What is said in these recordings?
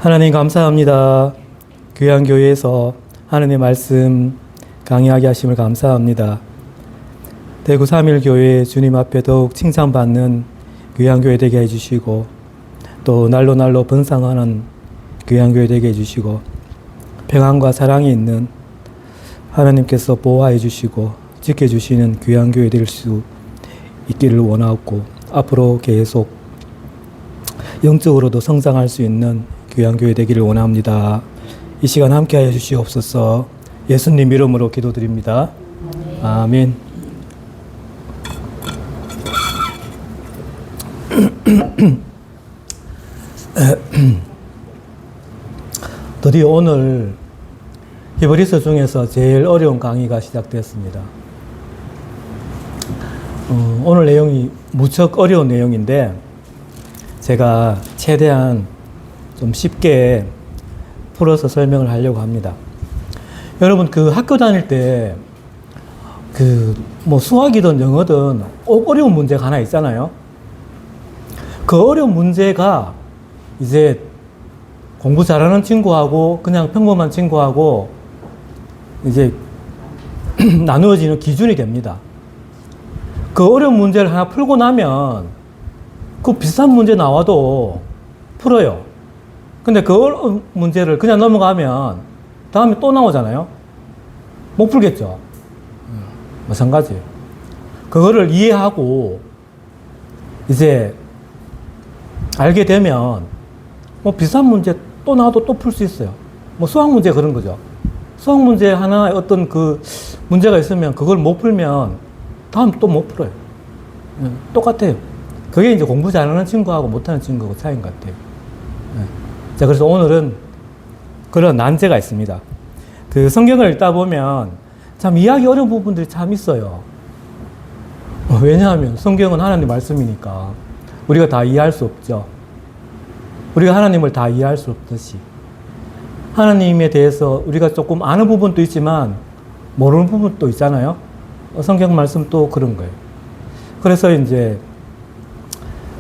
하나님 감사합니다. 귀한 교회에서 하나님의 말씀 강의하게 하심을 감사합니다. 대구 3.1교회 주님 앞에 더욱 칭찬받는 귀한 교회 되게 해주시고 또 날로 날로 번성하는 귀한 교회 되게 해주시고 평안과 사랑이 있는 하나님께서 보호해 주시고 지켜주시는 귀한 교회 될 수 있기를 원하고 앞으로 계속 영적으로도 성장할 수 있는 귀한 교회 되기를 원합니다. 이 시간 함께하여 주시옵소서. 예수님 이름으로 기도드립니다. 아멘. 드디어 오늘 히브리서 중에서 제일 어려운 강의가 시작되었습니다. 오늘 내용이 무척 어려운 내용인데 제가 최대한 좀 쉽게 풀어서 설명을 하려고 합니다. 여러분 그 학교 다닐 때 뭐 수학이든 영어든 어려운 문제가 하나 있잖아요. 그 어려운 문제가 이제 공부 잘하는 친구하고 그냥 평범한 친구하고 이제 나누어지는 기준이 됩니다. 그 어려운 문제를 하나 풀고 나면 그 비슷한 문제 나와도 풀어요. 근데 그 어려운 문제를 그냥 넘어가면 다음에 또 나오잖아요. 못 풀겠죠. 마찬가지예요. 그거를 이해하고 이제 알게 되면 뭐 비슷한 문제 또 나와도 또 풀 수 있어요. 뭐 수학 문제 그런 거죠. 수학 문제 하나에 어떤 그 문제가 있으면 그걸 못 풀면 다음 또 못 풀어요. 똑같아요. 그게 이제 공부 잘하는 친구하고 못하는 친구하고 차이인 것 같아요. 자, 그래서 오늘은 그런 난제가 있습니다. 그 성경을 읽다 보면 참 이해하기 어려운 부분들이 참 있어요. 왜냐하면 성경은 하나님 말씀이니까 우리가 다 이해할 수 없죠. 우리가 하나님을 다 이해할 수 없듯이 하나님에 대해서 우리가 조금 아는 부분도 있지만 모르는 부분도 있잖아요. 성경 말씀도 그런 거예요. 그래서 이제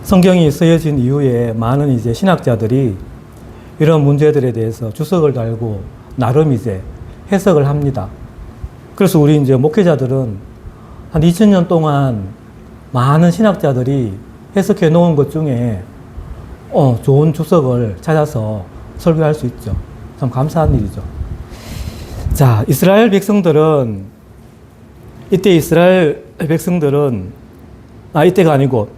성경이 쓰여진 이후에 많은 이제 신학자들이 이런 문제들에 대해서 주석을 달고 나름 이제 해석을 합니다. 그래서 우리 이제 목회자들은 한 2000년 동안 많은 신학자들이 해석해 놓은 것 중에 좋은 주석을 찾아서 설교할 수 있죠. 참 감사한 일이죠. 자, 이스라엘 백성들은 이때가 아니고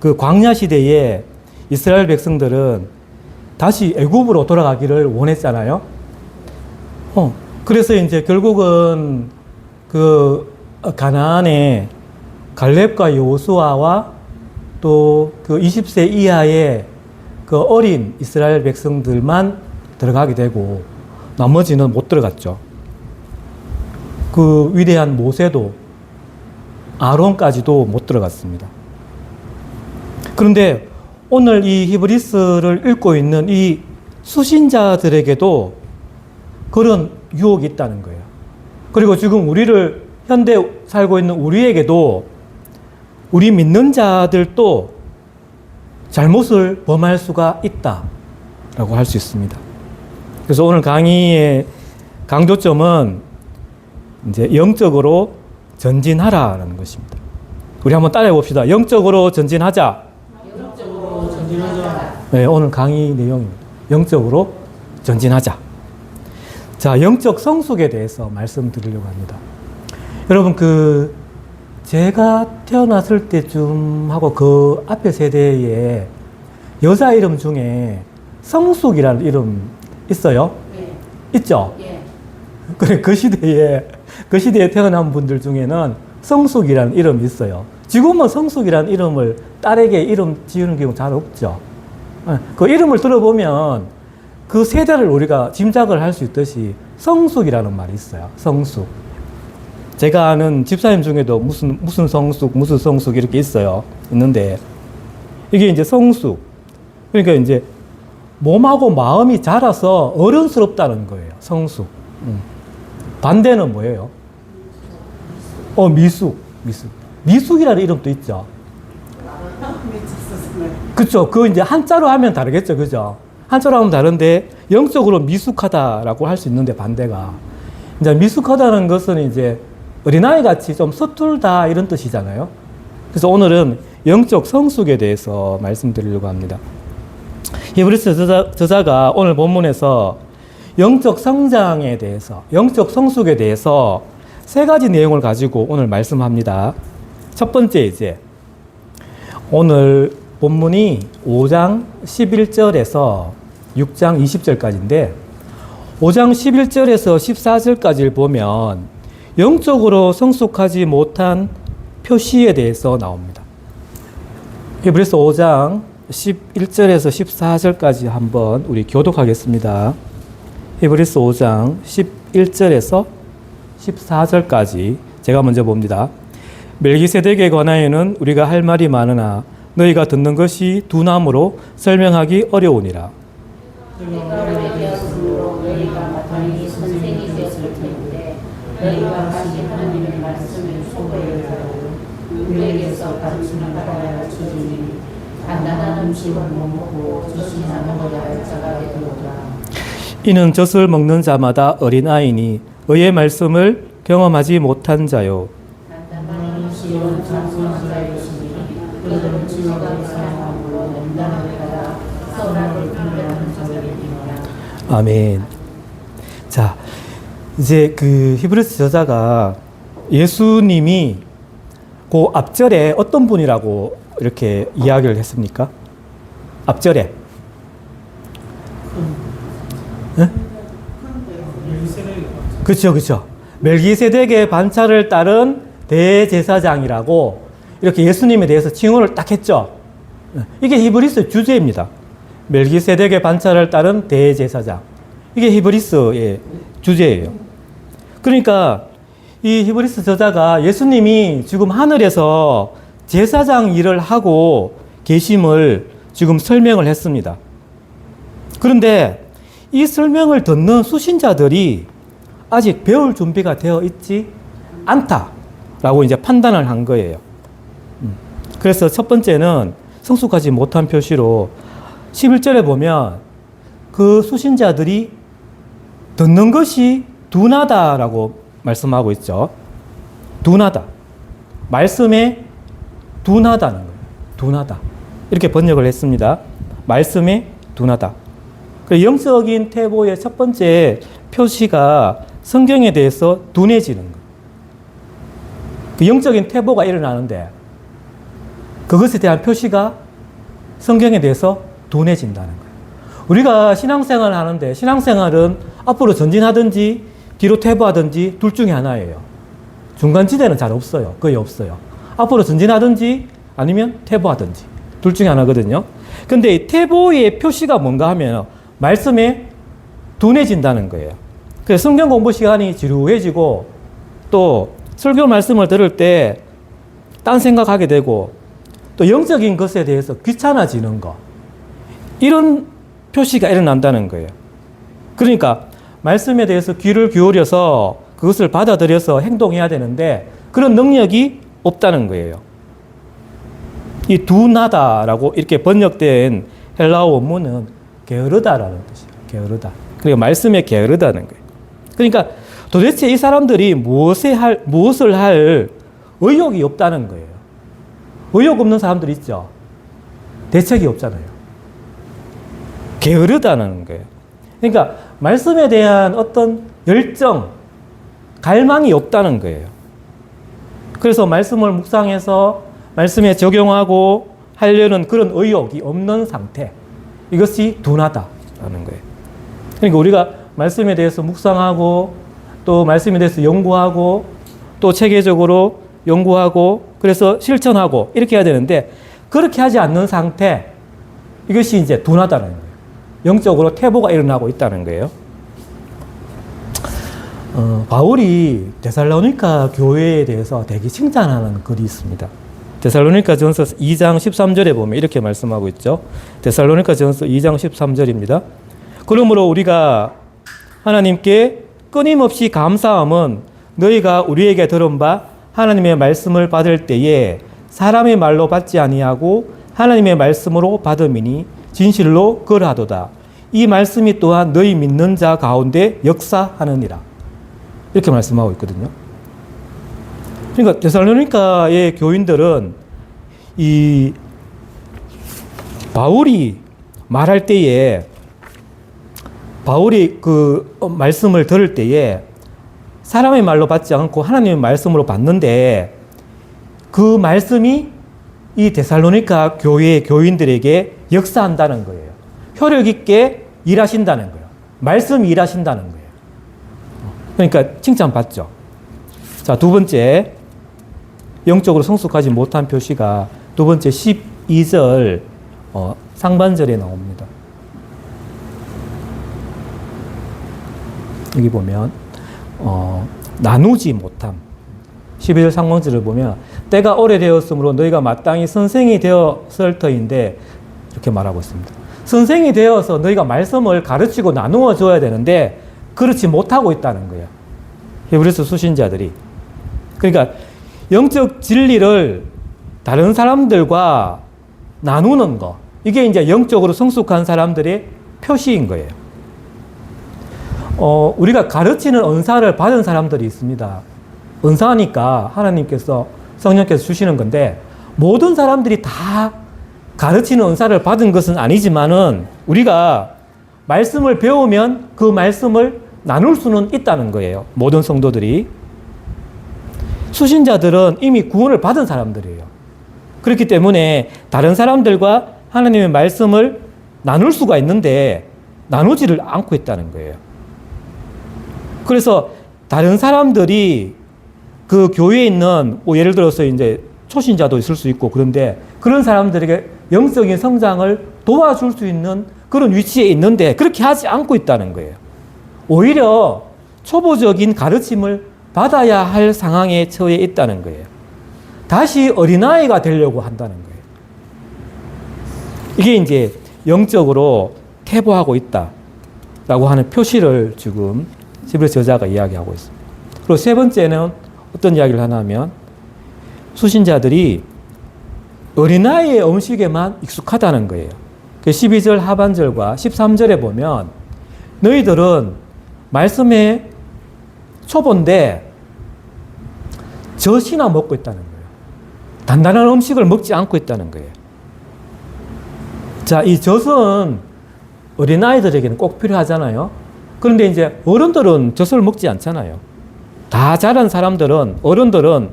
그 광야 시대에 이스라엘 백성들은 다시 애굽으로 돌아가기를 원했잖아요. 그래서 이제 결국은 그 가나안에 갈렙과 여호수아와 또 그 20세 이하의 그 어린 이스라엘 백성들만 들어가게 되고 나머지는 못 들어갔죠. 그 위대한 모세도 아론까지도 못 들어갔습니다. 그런데 오늘 이 히브리서를 읽고 있는 이 수신자들에게도 그런 유혹이 있다는 거예요. 그리고 지금 우리를 현대 살고 있는 우리에게도 우리 믿는 자들도 잘못을 범할 수가 있다라고 할 수 있습니다. 그래서 오늘 강의의 강조점은 이제 영적으로 전진하라라는 것입니다. 우리 한번 따라해 봅시다. 영적으로 전진하자. 영적으로 전진하자. 네, 오늘 강의 내용입니다. 영적으로 전진하자. 자, 영적 성숙에 대해서 말씀드리려고 합니다. 여러분, 제가 태어났을 때쯤 하고 그 앞에 세대에 여자 이름 중에 성숙이라는 이름 있어요? 네. 있죠? 예. 그래, 그 시대에 태어난 분들 중에는 성숙이라는 이름이 있어요. 지금은 성숙이라는 이름을 딸에게 이름 지우는 경우 잘 없죠. 그 이름을 들어보면 그 세대를 우리가 짐작을 할 수 있듯이 성숙이라는 말이 있어요. 성숙. 제가 아는 집사님 중에도 무슨 성숙 이렇게 있는데 이게 이제 성숙. 그러니까 이제 몸하고 마음이 자라서 어른스럽다는 거예요. 성숙. 반대는 뭐예요? 미숙. 미숙이라는 이름도 있죠. 그쵸. 그 이제 한자로 하면 다르겠죠. 그죠? 한자로 하면 다른데 영적으로 미숙하다라고 할 수 있는데 반대가. 이제 미숙하다는 것은 이제 어린아이 같이 좀 서툴다 이런 뜻이잖아요. 그래서 오늘은 영적 성숙에 대해서 말씀드리려고 합니다. 히브리서 저자가 오늘 본문에서 영적 성장에 대해서, 영적 성숙에 대해서 세 가지 내용을 가지고 오늘 말씀합니다. 첫 번째 이제 오늘 본문이 5장 11절에서 6장 20절까지인데 5장 11절에서 14절까지를 보면 영적으로 성숙하지 못한 표시에 대해서 나옵니다. 히브리서 5장 11절에서 14절까지 한번 우리 교독하겠습니다. 히브리서 5장 11절에서 14절까지 제가 먼저 봅니다. 멜기세덱에 관하여는 우리가 할 말이 많으나 너희가 듣는 것이 둔함으로 설명하기 어려우니라. 내가 오래 되었으므로 너희가 마땅히 선생이 되었을 텐데 너희가 가진 하나님의 말씀을 소거해서 우리에게서 가르침을 받아야 주주니 간단한 음식을 못 먹고 젖이나 먹어야 할 자가 되도다. 이는 젖을 먹는 자마다 어린아이니 의의 말씀을 경험하지 못한 자요. 간단한 음식은 장수한 자이시니 그들은 지옥을 사용함으로 연단을 받아 선악을 분별하는 자들이니라. 아멘. 자, 이제 그 히브리서 저자가 예수님이 그 앞절에 어떤 분이라고 이렇게 이야기를 했습니까? 앞절에. 네? 그렇죠, 그렇죠. 멜기세덱의 반차를 따른 대제사장이라고 이렇게 예수님에 대해서 칭호를 딱 했죠. 이게 히브리서 주제입니다. 멜기세덱의 반차를 따른 대제사장. 이게 히브리서의 주제예요. 그러니까 이 히브리서 저자가 예수님이 지금 하늘에서 제사장 일을 하고 계심을 지금 설명을 했습니다. 그런데 이 설명을 듣는 수신자들이 아직 배울 준비가 되어 있지 않다라고 이제 판단을 한 거예요. 그래서 첫 번째는 성숙하지 못한 표시로 11절에 보면 그 수신자들이 듣는 것이 둔하다라고 말씀하고 있죠. 둔하다. 말씀에 둔하다는 거예요. 둔하다. 이렇게 번역을 했습니다. 말씀에 둔하다. 영적인 태보의 첫 번째 표시가 성경에 대해서 둔해지는 거예요. 그 영적인 태보가 일어나는데 그것에 대한 표시가 성경에 대해서 둔해진다는 거예요. 우리가 신앙생활을 하는데 신앙생활은 앞으로 전진하든지 뒤로 퇴보하든지 둘 중에 하나예요. 중간지대는 잘 없어요. 거의 없어요. 앞으로 전진하든지 아니면 퇴보하든지 둘 중에 하나거든요. 근데 이 퇴보의 표시가 뭔가 하면 말씀에 둔해진다는 거예요. 그래서 성경 공부 시간이 지루해지고 또 설교 말씀을 들을 때 딴 생각하게 되고 또 영적인 것에 대해서 귀찮아지는 거 이런 표시가 일어난다는 거예요. 그러니까 말씀에 대해서 귀를 기울여서 그것을 받아들여서 행동해야 되는데 그런 능력이 없다는 거예요. 이 둔하다라고 이렇게 번역된 헬라어 원문은 게으르다라는 뜻이에요. 게으르다. 그러니까 말씀에 게으르다는 거예요. 그러니까 도대체 이 사람들이 무엇을 할 의욕이 없다는 거예요. 의욕 없는 사람들 있죠. 대책이 없잖아요. 게으르다는 거예요. 그러니까 말씀에 대한 어떤 열정, 갈망이 없다는 거예요. 그래서 말씀을 묵상해서 말씀에 적용하고 하려는 그런 의욕이 없는 상태. 이것이 둔하다라는 거예요. 그러니까 우리가 말씀에 대해서 묵상하고 또 말씀에 대해서 연구하고 또 체계적으로 연구하고 그래서 실천하고 이렇게 해야 되는데 그렇게 하지 않는 상태. 이것이 이제 둔하다는 거예요. 영적으로 퇴보가 일어나고 있다는 거예요. 바울이 데살로니가 교회에 대해서 되게 칭찬하는 글이 있습니다. 데살로니가 전서 2장 13절에 보면 이렇게 말씀하고 있죠. 데살로니가 전서 2장 13절입니다. 그러므로 우리가 하나님께 끊임없이 감사함은 너희가 우리에게 들은 바 하나님의 말씀을 받을 때에 사람의 말로 받지 아니하고 하나님의 말씀으로 받음이니 진실로 그러하도다. 이 말씀이 또한 너희 믿는 자 가운데 역사하느니라. 이렇게 말씀하고 있거든요. 그러니까 데살로니가의 교인들은 이 바울이 말할 때에, 바울이 그 말씀을 들을 때에 사람의 말로 받지 않고 하나님의 말씀으로 받는데, 그 말씀이 이 데살로니가 교회의 교인들에게 역사한다는 거예요. 효력 있게 일하신다는 거예요. 말씀이 일하신다는 거예요. 그러니까 칭찬받죠. 자, 두 번째, 영적으로 성숙하지 못한 표시가 두 번째 12절 상반절에 나옵니다. 여기 보면 나누지 못함. 12절 상반절을 보면 때가 오래되었으므로 너희가 마땅히 선생이 되었을 터인데, 이렇게 말하고 있습니다. 선생이 되어서 너희가 말씀을 가르치고 나누어 줘야 되는데 그렇지 못하고 있다는 거예요. 히브리서 수신자들이. 그러니까 영적 진리를 다른 사람들과 나누는 거, 이게 이제 영적으로 성숙한 사람들의 표시인 거예요. 우리가 가르치는 은사를 받은 사람들이 있습니다. 은사니까 하나님께서, 성령께서 주시는 건데, 모든 사람들이 다 가르치는 은사를 받은 것은 아니지만은 우리가 말씀을 배우면 그 말씀을 나눌 수는 있다는 거예요. 모든 성도들이. 수신자들은 이미 구원을 받은 사람들이에요. 그렇기 때문에 다른 사람들과 하나님의 말씀을 나눌 수가 있는데 나누지를 않고 있다는 거예요. 그래서 다른 사람들이 그 교회에 있는, 예를 들어서 이제 초신자도 있을 수 있고, 그런데 그런 사람들에게 영적인 성장을 도와줄 수 있는 그런 위치에 있는데 그렇게 하지 않고 있다는 거예요. 오히려 초보적인 가르침을 받아야 할 상황에 처해 있다는 거예요. 다시 어린아이가 되려고 한다는 거예요. 이게 이제 영적으로 퇴보하고 있다라고 하는 표시를 지금 히브리서 저자가 이야기하고 있습니다. 그리고 세 번째는 어떤 이야기를 하냐면, 수신자들이 어린아이의 음식에만 익숙하다는 거예요. 12절 하반절과 13절에 보면 너희들은 말씀의 초보인데 젖이나 먹고 있다는 거예요. 단단한 음식을 먹지 않고 있다는 거예요. 자, 이 젖은 어린아이들에게는 꼭 필요하잖아요. 그런데 이제 어른들은 젖을 먹지 않잖아요. 다 자란 사람들은, 어른들은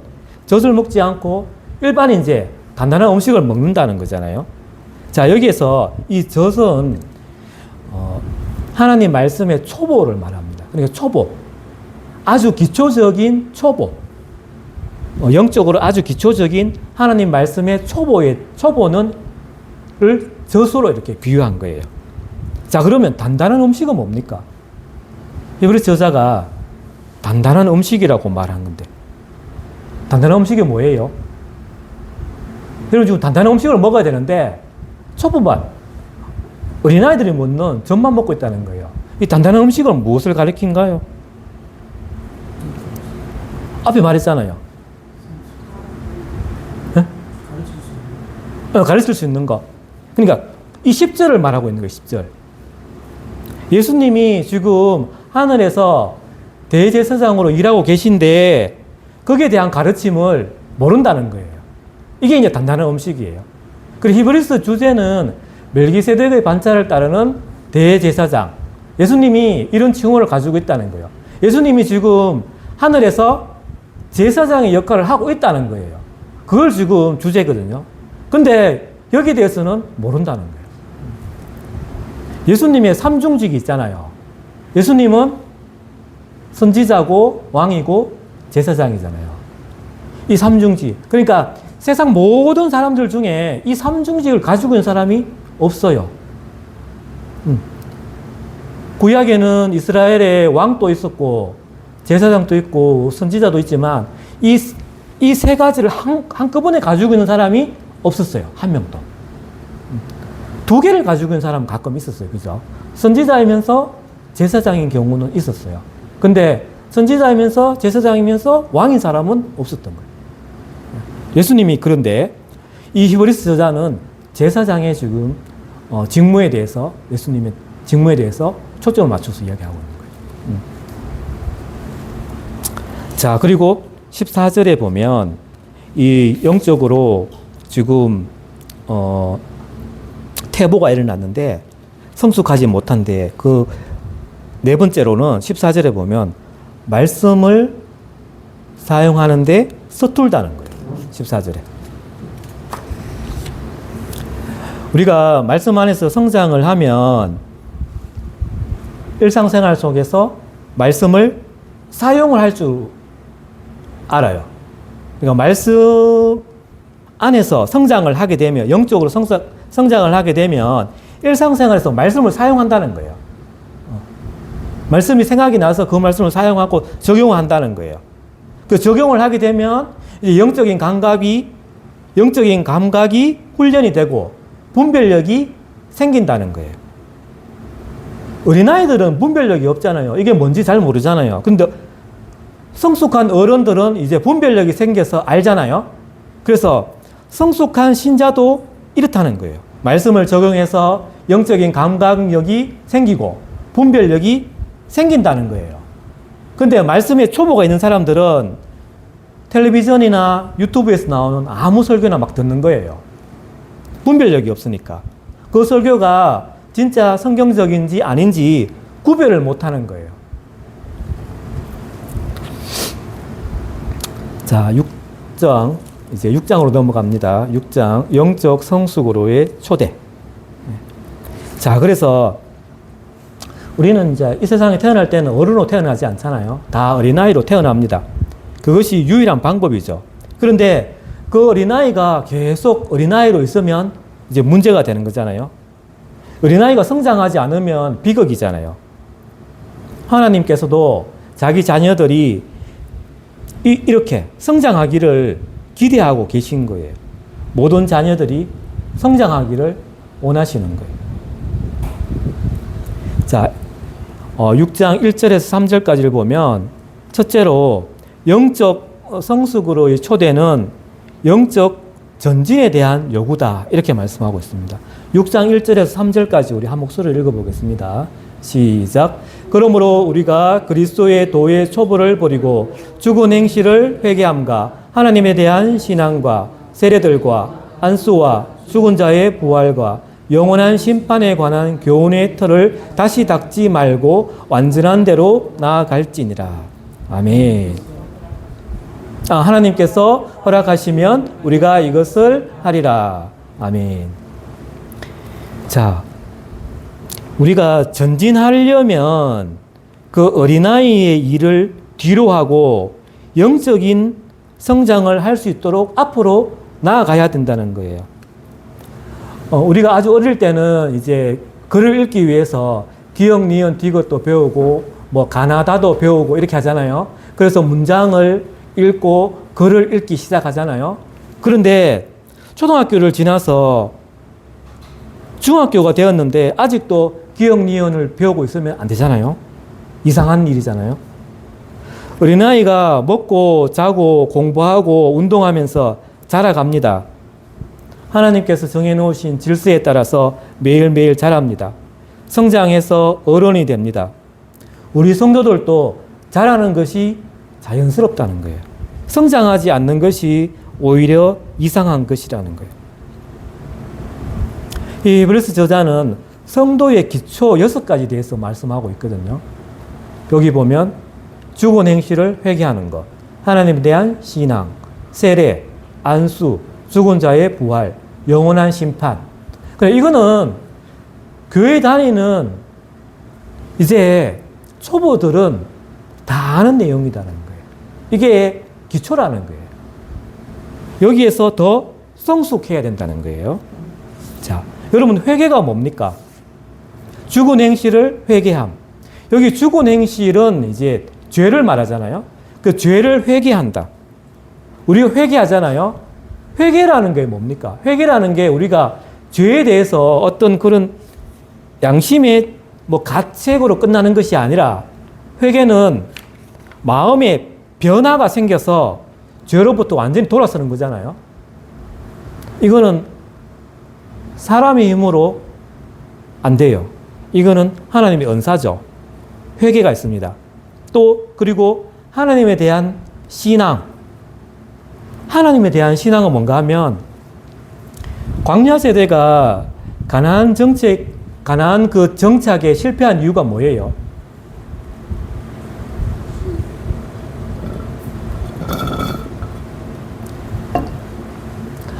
젖을 먹지 않고 일반 이제 단단한 음식을 먹는다는 거잖아요. 자, 여기에서 이 젖은 하나님 말씀의 초보를 말합니다. 그러니까 초보. 아주 기초적인 초보. 영적으로 아주 기초적인 하나님 말씀의 초보는 젖으로 이렇게 비유한 거예요. 자, 그러면 단단한 음식은 뭡니까? 히브리서 저자가 단단한 음식이라고 말한 건데, 단단한 음식이 뭐예요? 여러분, 지금 단단한 음식을 먹어야 되는데 초보만, 어린아이들이 먹는 젖만 먹고 있다는 거예요. 이 단단한 음식은 무엇을 가리킨가요? 앞에 말했잖아요. 네? 가르칠 수 있는 거. 그러니까 이 10절을 말하고 있는 거예요. 10절. 예수님이 지금 하늘에서 대제사장으로 일하고 계신데 거기에 대한 가르침을 모른다는 거예요. 이게 이제 단단한 음식이에요. 그리고 히브리서 주제는 멜기세덱의 반차를 따르는 대제사장. 예수님이 이런 칭호를 가지고 있다는 거예요. 예수님이 지금 하늘에서 제사장의 역할을 하고 있다는 거예요. 그걸 지금 주제거든요. 근데 여기에 대해서는 모른다는 거예요. 예수님의 삼중직이 있잖아요. 예수님은 선지자고 왕이고 제사장이잖아요. 이 삼중직. 그러니까 세상 모든 사람들 중에 이 삼중직을 가지고 있는 사람이 없어요. 구약에는 이스라엘에 왕도 있었고 제사장도 있고 선지자도 있지만 이 세 가지를 한꺼번에 가지고 있는 사람이 없었어요. 한 명도. 두 개를 가지고 있는 사람은 가끔 있었어요. 그죠? 선지자이면서 제사장인 경우는 있었어요. 근데 선지자이면서 제사장이면서 왕인 사람은 없었던 거예요. 예수님이 그런데 이 히브리서 저자는 제사장의 지금 직무에 대해서 예수님의 직무에 대해서 초점을 맞춰서 이야기하고 있는 거예요. 자, 그리고 14절에 보면 이 영적으로 지금 태보가 일어났는데 성숙하지 못한데 그 네 번째로는 14절에 보면 말씀을 사용하는데 서툴다는 거예요. 14절에. 우리가 말씀 안에서 성장을 하면 일상생활 속에서 말씀을 사용을 할 줄 알아요. 그러니까 말씀 안에서 성장을 하게 되면, 영적으로 성장을 하게 되면 일상생활에서 말씀을 사용한다는 거예요. 말씀이 생각이 나서 그 말씀을 사용하고 적용한다는 거예요. 그 적용을 하게 되면 이제 영적인 감각이 훈련이 되고 분별력이 생긴다는 거예요. 어린아이들은 분별력이 없잖아요. 이게 뭔지 잘 모르잖아요. 근데 성숙한 어른들은 이제 분별력이 생겨서 알잖아요. 그래서 성숙한 신자도 이렇다는 거예요. 말씀을 적용해서 영적인 감각력이 생기고 분별력이 생긴다는 거예요. 근데 말씀에 초보가 있는 사람들은 텔레비전이나 유튜브에서 나오는 아무 설교나 막 듣는 거예요. 분별력이 없으니까. 그 설교가 진짜 성경적인지 아닌지 구별을 못 하는 거예요. 자, 6장, 이제 6장으로 넘어갑니다. 6장, 영적 성숙으로의 초대. 자, 그래서 우리는 이제 이 세상에 태어날 때는 어른으로 태어나지 않잖아요. 다 어린아이로 태어납니다. 그것이 유일한 방법이죠. 그런데 그 어린아이가 계속 어린아이로 있으면 이제 문제가 되는 거잖아요. 어린아이가 성장하지 않으면 비극이잖아요. 하나님께서도 자기 자녀들이 이렇게 성장하기를 기대하고 계신 거예요. 모든 자녀들이 성장하기를 원하시는 거예요. 자, 6장 1절에서 3절까지를 보면 첫째로 영적 성숙으로의 초대는 영적 전진에 대한 요구다. 이렇게 말씀하고 있습니다. 6장 1절에서 3절까지 우리 한 목소리를 읽어보겠습니다. 시작. 그러므로 우리가 그리스도의 도의 초보를 버리고 죽은 행실을 회개함과 하나님에 대한 신앙과 세례들과 안수와 죽은 자의 부활과 영원한 심판에 관한 교훈의 틀을 다시 닦지 말고 완전한 대로 나아갈지니라. 아멘. 하나님께서 허락하시면 우리가 이것을 하리라. 아멘. 자, 우리가 전진하려면 그 어린아이의 일을 뒤로 하고 영적인 성장을 할 수 있도록 앞으로 나아가야 된다는 거예요. 우리가 아주 어릴 때는 이제 글을 읽기 위해서 기역, 니은, 디귿도 배우고 뭐 가나다도 배우고 이렇게 하잖아요. 그래서 문장을 읽고 글을 읽기 시작하잖아요. 그런데 초등학교를 지나서 중학교가 되었는데 아직도 기역, 니은을 배우고 있으면 안 되잖아요. 이상한 일이잖아요. 어린아이가 먹고 자고 공부하고 운동하면서 자라갑니다. 하나님께서 정해놓으신 질서에 따라서 매일매일 자랍니다. 성장해서 어른이 됩니다. 우리 성도들도 자라는 것이 자연스럽다는 거예요. 성장하지 않는 것이 오히려 이상한 것이라는 거예요. 이 히브리서 저자는 성도의 기초 6가지 대해서 말씀하고 있거든요. 여기 보면 죽은 행실을 회개하는 것, 하나님에 대한 신앙, 세례, 안수, 죽은 자의 부활, 영원한 심판. 그래, 이거는 교회 다니는 이제 초보들은 다 아는 내용이라는 거예요. 이게 기초라는 거예요. 여기에서 더 성숙해야 된다는 거예요. 자, 여러분 회개가 뭡니까? 죽은 행실을 회개함. 여기 죽은 행실은 이제 죄를 말하잖아요. 그 죄를 회개한다. 우리가 회개하잖아요. 회개라는 게 뭡니까? 회개라는 게 우리가 죄에 대해서 어떤 그런 양심의 뭐 가책으로 끝나는 것이 아니라 회개는 마음에 변화가 생겨서 죄로부터 완전히 돌아서는 거잖아요. 이거는 사람의 힘으로 안 돼요. 이거는 하나님의 은사죠. 회개가 있습니다. 또 그리고 하나님에 대한 신앙. 하나님에 대한 신앙은 뭔가 하면 광야 세대가 가나안 그 정착에 실패한 이유가 뭐예요?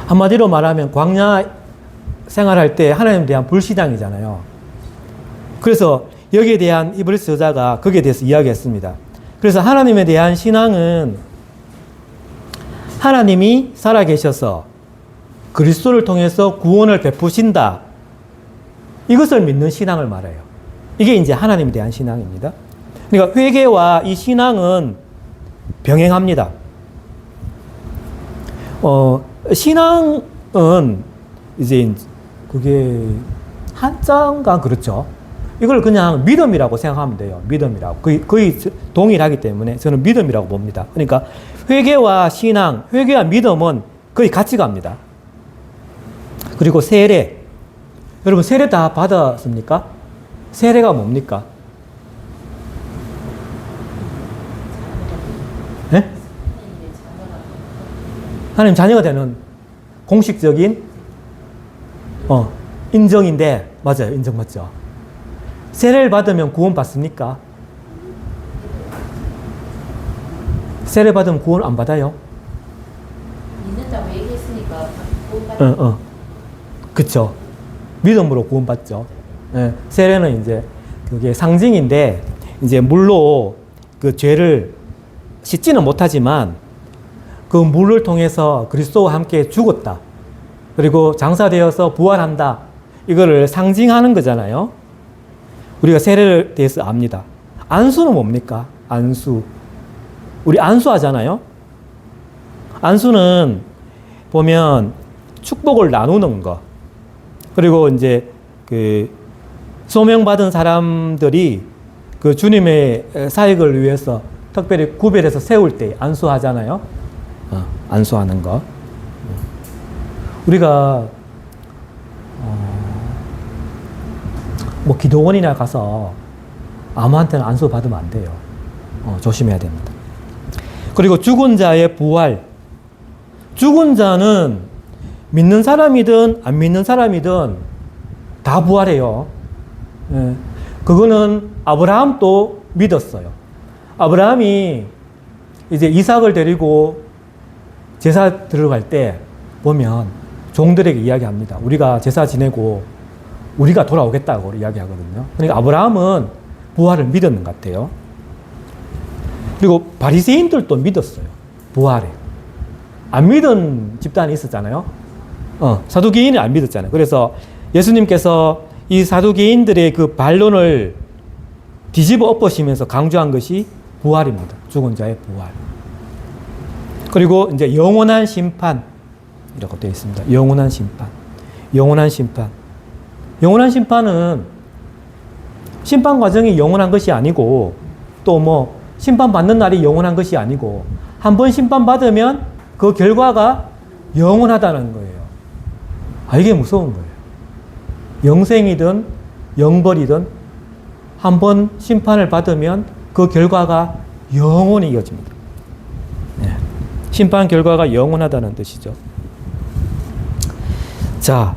한마디로 말하면 광야 생활할 때 하나님에 대한 불신앙이잖아요. 그래서 여기에 대한 히브리서 저자가 거기에 대해서 이야기했습니다. 그래서 하나님에 대한 신앙은 하나님이 살아계셔서 그리스도를 통해서 구원을 베푸신다. 이것을 믿는 신앙을 말해요. 이게 이제 하나님에 대한 신앙입니다. 그러니까 회개와 이 신앙은 병행합니다. 신앙은 이제 그게 한자인가 그렇죠. 이걸 그냥 믿음이라고 생각하면 돼요. 믿음이라고. 거의 동일하기 때문에 저는 믿음이라고 봅니다. 그러니까 회개와 신앙, 회개와 믿음은 거의 같이 갑니다. 그리고 세례. 여러분 세례 다 받았습니까? 세례가 뭡니까? 네? 하나님 자녀가 되는 공식적인 인정인데 맞아요. 인정 맞죠? 세례를 받으면 구원 받습니까? 세례 받으면 구원 안 받아요? 믿는다고 얘기했으니까 구원 받는 그쵸. 믿음으로 구원 받죠. 예, 세례는 이제 그게 상징인데 이제 물로 그 죄를 씻지는 못하지만 그 물을 통해서 그리스도와 함께 죽었다. 그리고 장사되어서 부활한다. 이거를 상징하는 거잖아요. 우리가 세례에 대해서 압니다. 안수는 뭡니까? 안수. 우리 안수하잖아요. 안수는 보면 축복을 나누는 거. 그리고 이제 그 소명받은 사람들이 그 주님의 사역을 위해서 특별히 구별해서 세울 때 안수하잖아요. 안수하는 거. 우리가 뭐 기도원이나 가서 아무한테나 안수 받으면 안 돼요. 조심해야 됩니다. 그리고 죽은 자의 부활. 죽은 자는 믿는 사람이든 안 믿는 사람이든 다 부활해요. 예. 그거는 아브라함도 믿었어요. 아브라함이 이제 이삭을 데리고 제사 들어갈 때 보면 종들에게 이야기합니다. 우리가 제사 지내고 우리가 돌아오겠다고 이야기하거든요. 그러니까 아브라함은 부활을 믿었는 것 같아요. 그리고 바리새인들도 믿었어요. 부활에. 안 믿은 집단이 있었잖아요. 사두개인이 안 믿었잖아요. 그래서 예수님께서 이 사두개인들의 그 반론을 뒤집어 엎으시면서 강조한 것이 부활입니다. 죽은 자의 부활. 그리고 이제 영원한 심판. 이라고 되어 있습니다. 영원한 심판. 영원한 심판. 영원한 심판은 심판 과정이 영원한 것이 아니고 또 뭐 심판받는 날이 영원한 것이 아니고 한 번 심판받으면 그 결과가 영원하다는 거예요. 이게 무서운 거예요. 영생이든 영벌이든 한 번 심판을 받으면 그 결과가 영원히 이어집니다. 네. 심판 결과가 영원하다는 뜻이죠. 자,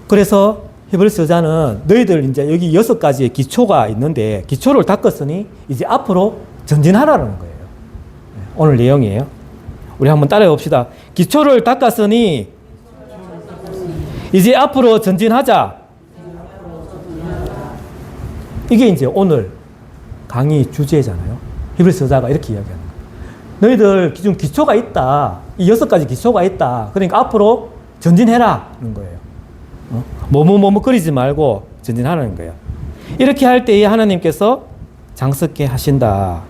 그래서 히브리서 저자는 너희들 이제 여기 6가지의 기초가 있는데 기초를 닦았으니 이제 앞으로 전진하라는 거예요. 오늘 내용이에요. 우리 한번 따라해 봅시다. 기초를 닦았으니 이제 앞으로 전진하자. 이게 이제 오늘 강의 주제잖아요. 히브리서 저자가 이렇게 이야기하는 거예요. 너희들 기존 기초가 있다. 이 6가지 기초가 있다. 그러니까 앞으로 전진해라는 거예요. 머뭇거리지 말고 전진하라는 거예요. 이렇게 할 때에 하나님께서 장석케 하신다는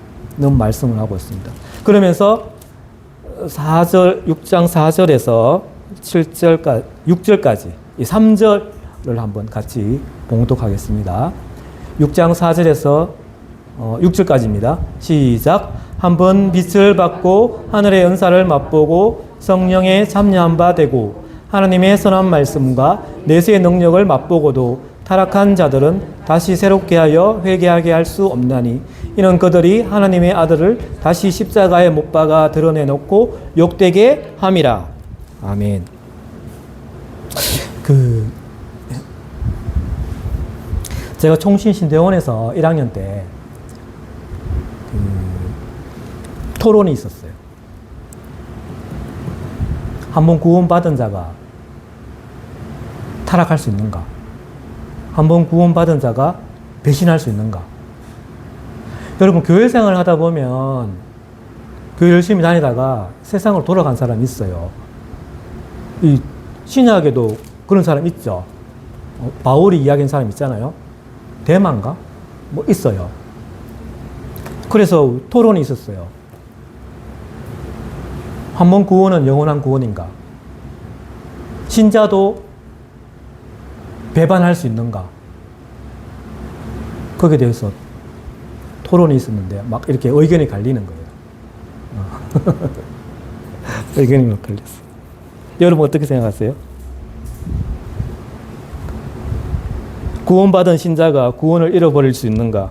말씀을 하고 있습니다. 그러면서 6장 4절에서 7절까지, 6절까지 이 3절을 한번 같이 봉독하겠습니다. 6장 4절에서 6절까지입니다. 시작. 한번 빛을 받고 하늘의 은사를 맛보고 성령에 참여한 바 되고 하나님의 선한 말씀과 내세의 능력을 맛보고도 타락한 자들은 다시 새롭게 하여 회개하게 할 수 없나니 이는 그들이 하나님의 아들을 다시 십자가에 못 박아 드러내놓고 욕되게 함이라. 아멘. 제가 총신신대원에서 1학년 때 토론이 있었어요. 한번 구원받은 자가 타락할 수 있는가? 한번 구원받은 자가 배신할 수 있는가? 여러분, 교회 생활을 하다 보면 교회 열심히 다니다가 세상으로 돌아간 사람이 있어요. 이 신약에도 그런 사람 있죠. 바울이 이야기한 사람 있잖아요. 대만가? 뭐 있어요. 그래서 토론이 있었어요. 한 번 구원은 영원한 구원인가? 신자도 배반할 수 있는가? 거기에 대해서 토론이 있었는데 막 이렇게 의견이 갈리는 거예요. 의견이 막 갈렸어요. 여러분 어떻게 생각하세요? 구원받은 신자가 구원을 잃어버릴 수 있는가?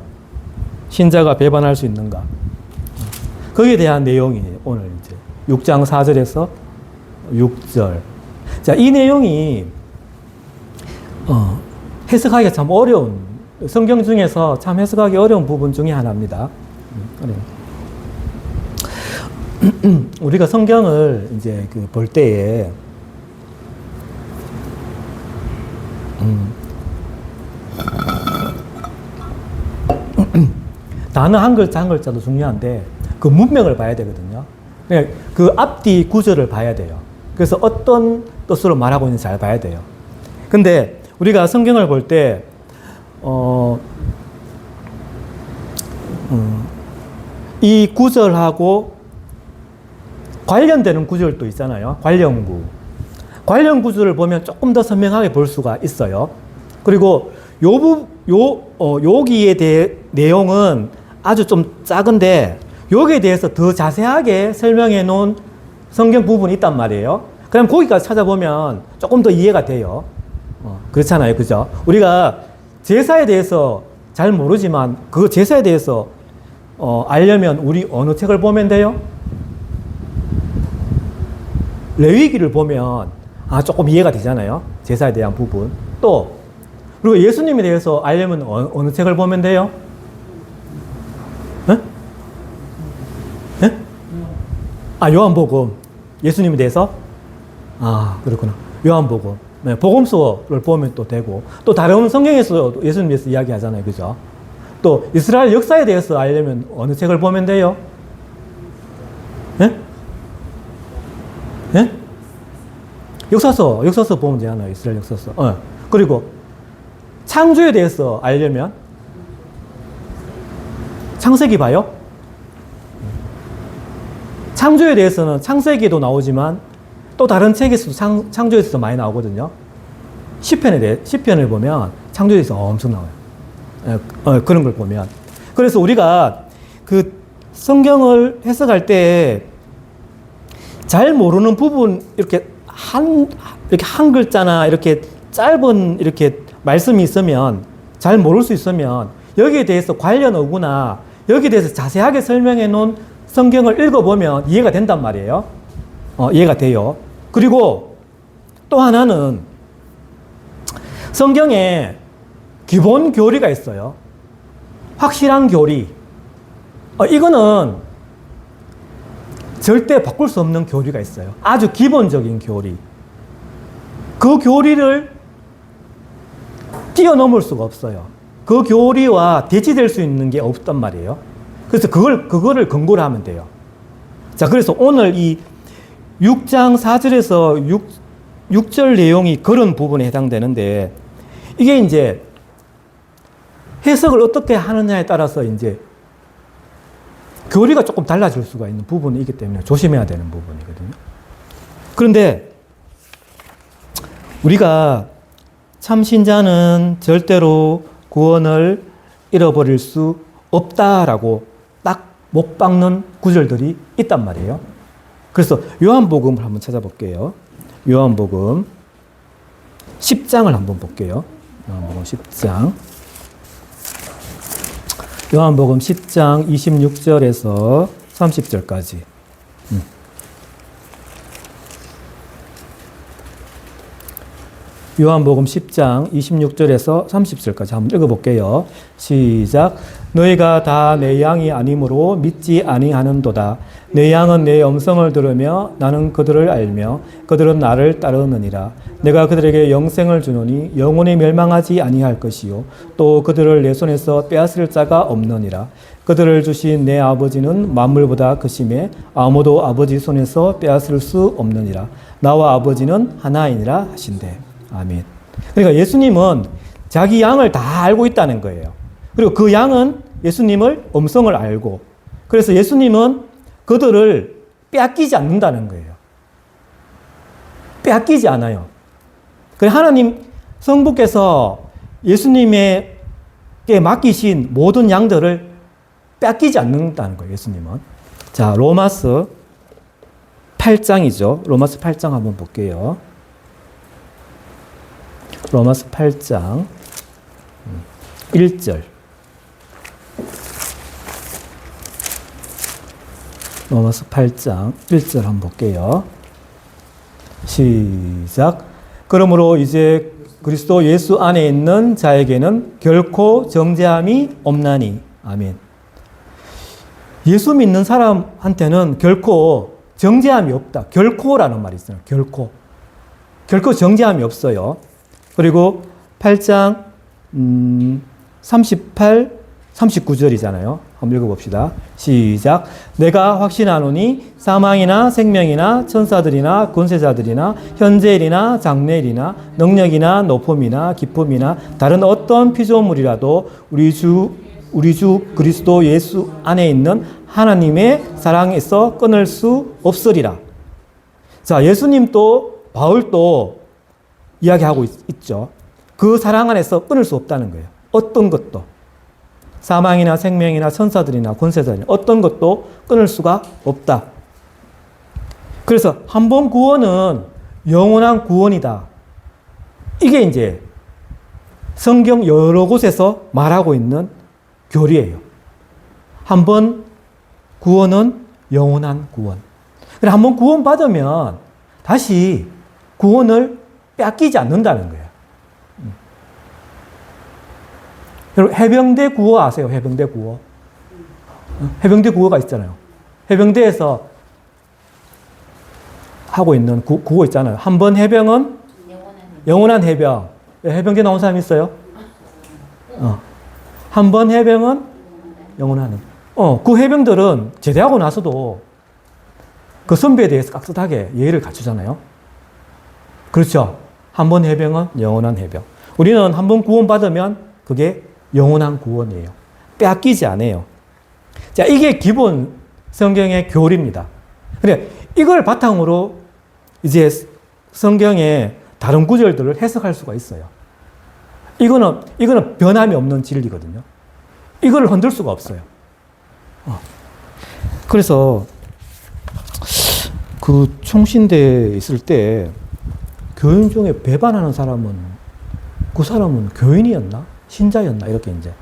신자가 배반할 수 있는가? 거기에 대한 내용이 오늘 이제 6장 4절에서 6절. 자, 이 내용이 해석하기가 참 어려운, 성경 중에서 참 해석하기 어려운 부분 중에 하나입니다. 우리가 성경을 이제 볼 때에 단어 한 글자 한 글자도 중요한데 그 문맥을 봐야 되거든요. 그러니까 그 앞뒤 구절을 봐야 돼요. 그래서 어떤 뜻으로 말하고 있는지 잘 봐야 돼요. 근데 우리가 성경을 볼 때 이 구절하고 관련되는 구절도 있잖아요. 관련구. 관련 구절을 보면 조금 더 선명하게 볼 수가 있어요. 그리고 여기에 대해 내용은 아주 좀 작은데 여기에 대해서 더 자세하게 설명해 놓은 성경 부분이 있단 말이에요. 그럼 거기까지 찾아보면 조금 더 이해가 돼요. 그렇잖아요. 그죠? 우리가 제사에 대해서 잘 모르지만 그 제사에 대해서 알려면 우리 어느 책을 보면 돼요? 레위기를 보면 조금 이해가 되잖아요. 제사에 대한 부분. 또 그리고 예수님에 대해서 알려면 어느 책을 보면 돼요? 네? 네? 요한복음. 예수님에 대해서? 그렇구나. 요한복음. 네, 복음서를 보면 또 되고, 또 다른 성경에서 예수님에 대해서 이야기하잖아요. 그죠? 또 이스라엘 역사에 대해서 알려면 어느 책을 보면 돼요? 네? 네? 역사서 보면 되잖아요. 이스라엘 역사서. 그리고 창조에 대해서 알려면 창세기 봐요? 창조에 대해서는 창세기에도 나오지만 또 다른 책에서도 창조에 대해서 많이 나오거든요. 시편을 보면 창조에 대해서 엄청 나와요. 그런 걸 보면. 그래서 우리가 그 성경을 해석할 때 잘 모르는 부분, 이렇게 한 글자나 이렇게 짧은 이렇게 말씀이 있으면, 잘 모를 수 있으면 여기에 대해서 관련 어구나 여기에 대해서 자세하게 설명해 놓은 성경을 읽어보면 이해가 된단 말이에요. 이해가 돼요. 그리고 또 하나는 성경에 기본 교리가 있어요. 확실한 교리. 이거는 절대 바꿀 수 없는 교리가 있어요. 아주 기본적인 교리. 그 교리를 뛰어넘을 수가 없어요. 그 교리와 대치될 수 있는 게 없단 말이에요. 그래서 그거를 근거로 하면 돼요. 자, 그래서 오늘 이 6장 4절에서 6절 내용이 그런 부분에 해당되는데, 이게 이제 해석을 어떻게 하느냐에 따라서 이제 교리가 조금 달라질 수가 있는 부분이기 때문에 조심해야 되는 부분이거든요. 그런데 우리가 참 신자는 절대로 구원을 잃어버릴 수 없다라고 딱 못 박는 구절들이 있단 말이에요. 그래서 요한복음을 한번 찾아볼게요. 요한복음 10장을 한번 볼게요. 요한복음 10장. 요한복음 10장 26절에서 30절까지. 요한복음 10장 26절에서 30절까지 한번 읽어볼게요. 시작. 너희가 다 내 양이 아니므로 믿지 아니하는도다. 내 양은 내 음성을 들으며 나는 그들을 알며 그들은 나를 따르느니라. 내가 그들에게 영생을 주노니 영원히 멸망하지 아니할 것이요 또 그들을 내 손에서 빼앗을 자가 없느니라. 그들을 주신 내 아버지는 만물보다 크심에 아무도 아버지 손에서 빼앗을 수 없느니라. 나와 아버지는 하나이니라 하신대. 아멘. 그러니까 예수님은 자기 양을 다 알고 있다는 거예요. 그리고 그 양은 예수님을 음성을 알고, 그래서 예수님은 그들을 빼앗기지 않는다는 거예요. 빼앗기지 않아요. 그래서 하나님 성부께서 예수님에게 맡기신 모든 양들을 빼앗기지 않는다는 거예요, 예수님은. 자, 로마서 8장이죠. 로마서 8장 한번 볼게요. 로마서 8장 1절. 로마서 8장 1절 한번 볼게요. 시작. 그러므로 이제 그리스도 예수 안에 있는 자에게는 결코 정죄함이 없나니. 아멘. 예수 믿는 사람한테는 결코 정죄함이 없다. 결코라는 말이 있어요. 결코. 결코 정죄함이 없어요. 그리고 8장 38, 39절이잖아요. 한번 읽어봅시다. 시작. 내가 확신하노니 사망이나 생명이나 천사들이나 권세자들이나 현재일이나 장래일이나 능력이나 높음이나 기쁨이나 다른 어떤 피조물이라도 우리 주 그리스도 예수 안에 있는 하나님의 사랑에서 끊을 수 없으리라. 자, 예수님도 바울도 이야기하고 있죠. 그 사랑 안에서 끊을 수 없다는 거예요. 어떤 것도. 사망이나 생명이나 천사들이나 권세자들이나 어떤 것도 끊을 수가 없다. 그래서 한 번 구원은 영원한 구원이다. 이게 이제 성경 여러 곳에서 말하고 있는 교리예요. 한 번 구원은 영원한 구원. 한 번 구원받으면 다시 구원을 빼앗기지 않는다는 거예요. 여러분, 해병대 구호 아세요? 해병대 구호. 해병대 구호가 있잖아요. 해병대에서 하고 있는 구호 있잖아요. 한 번 해병은 영원한 해병. 해병대 나온 사람 있어요? 한 번 해병은 영원한 해병. 그 해병들은 제대하고 나서도 그 선배에 대해서 깍듯하게 예의를 갖추잖아요. 그렇죠. 한 번 해병은 영원한 해병. 우리는 한 번 구원받으면 그게 영원한 구원이에요. 빼앗기지 않아요. 자, 이게 기본 성경의 교리입니다. 그래, 이걸 바탕으로 이제 성경의 다른 구절들을 해석할 수가 있어요. 이거는 변함이 없는 진리거든요. 이걸 흔들 수가 없어요. 그래서 그 총신대에 있을 때 교인 중에 배반하는 사람은 그 사람은 교인이었나? 신자였나? 이렇게 이제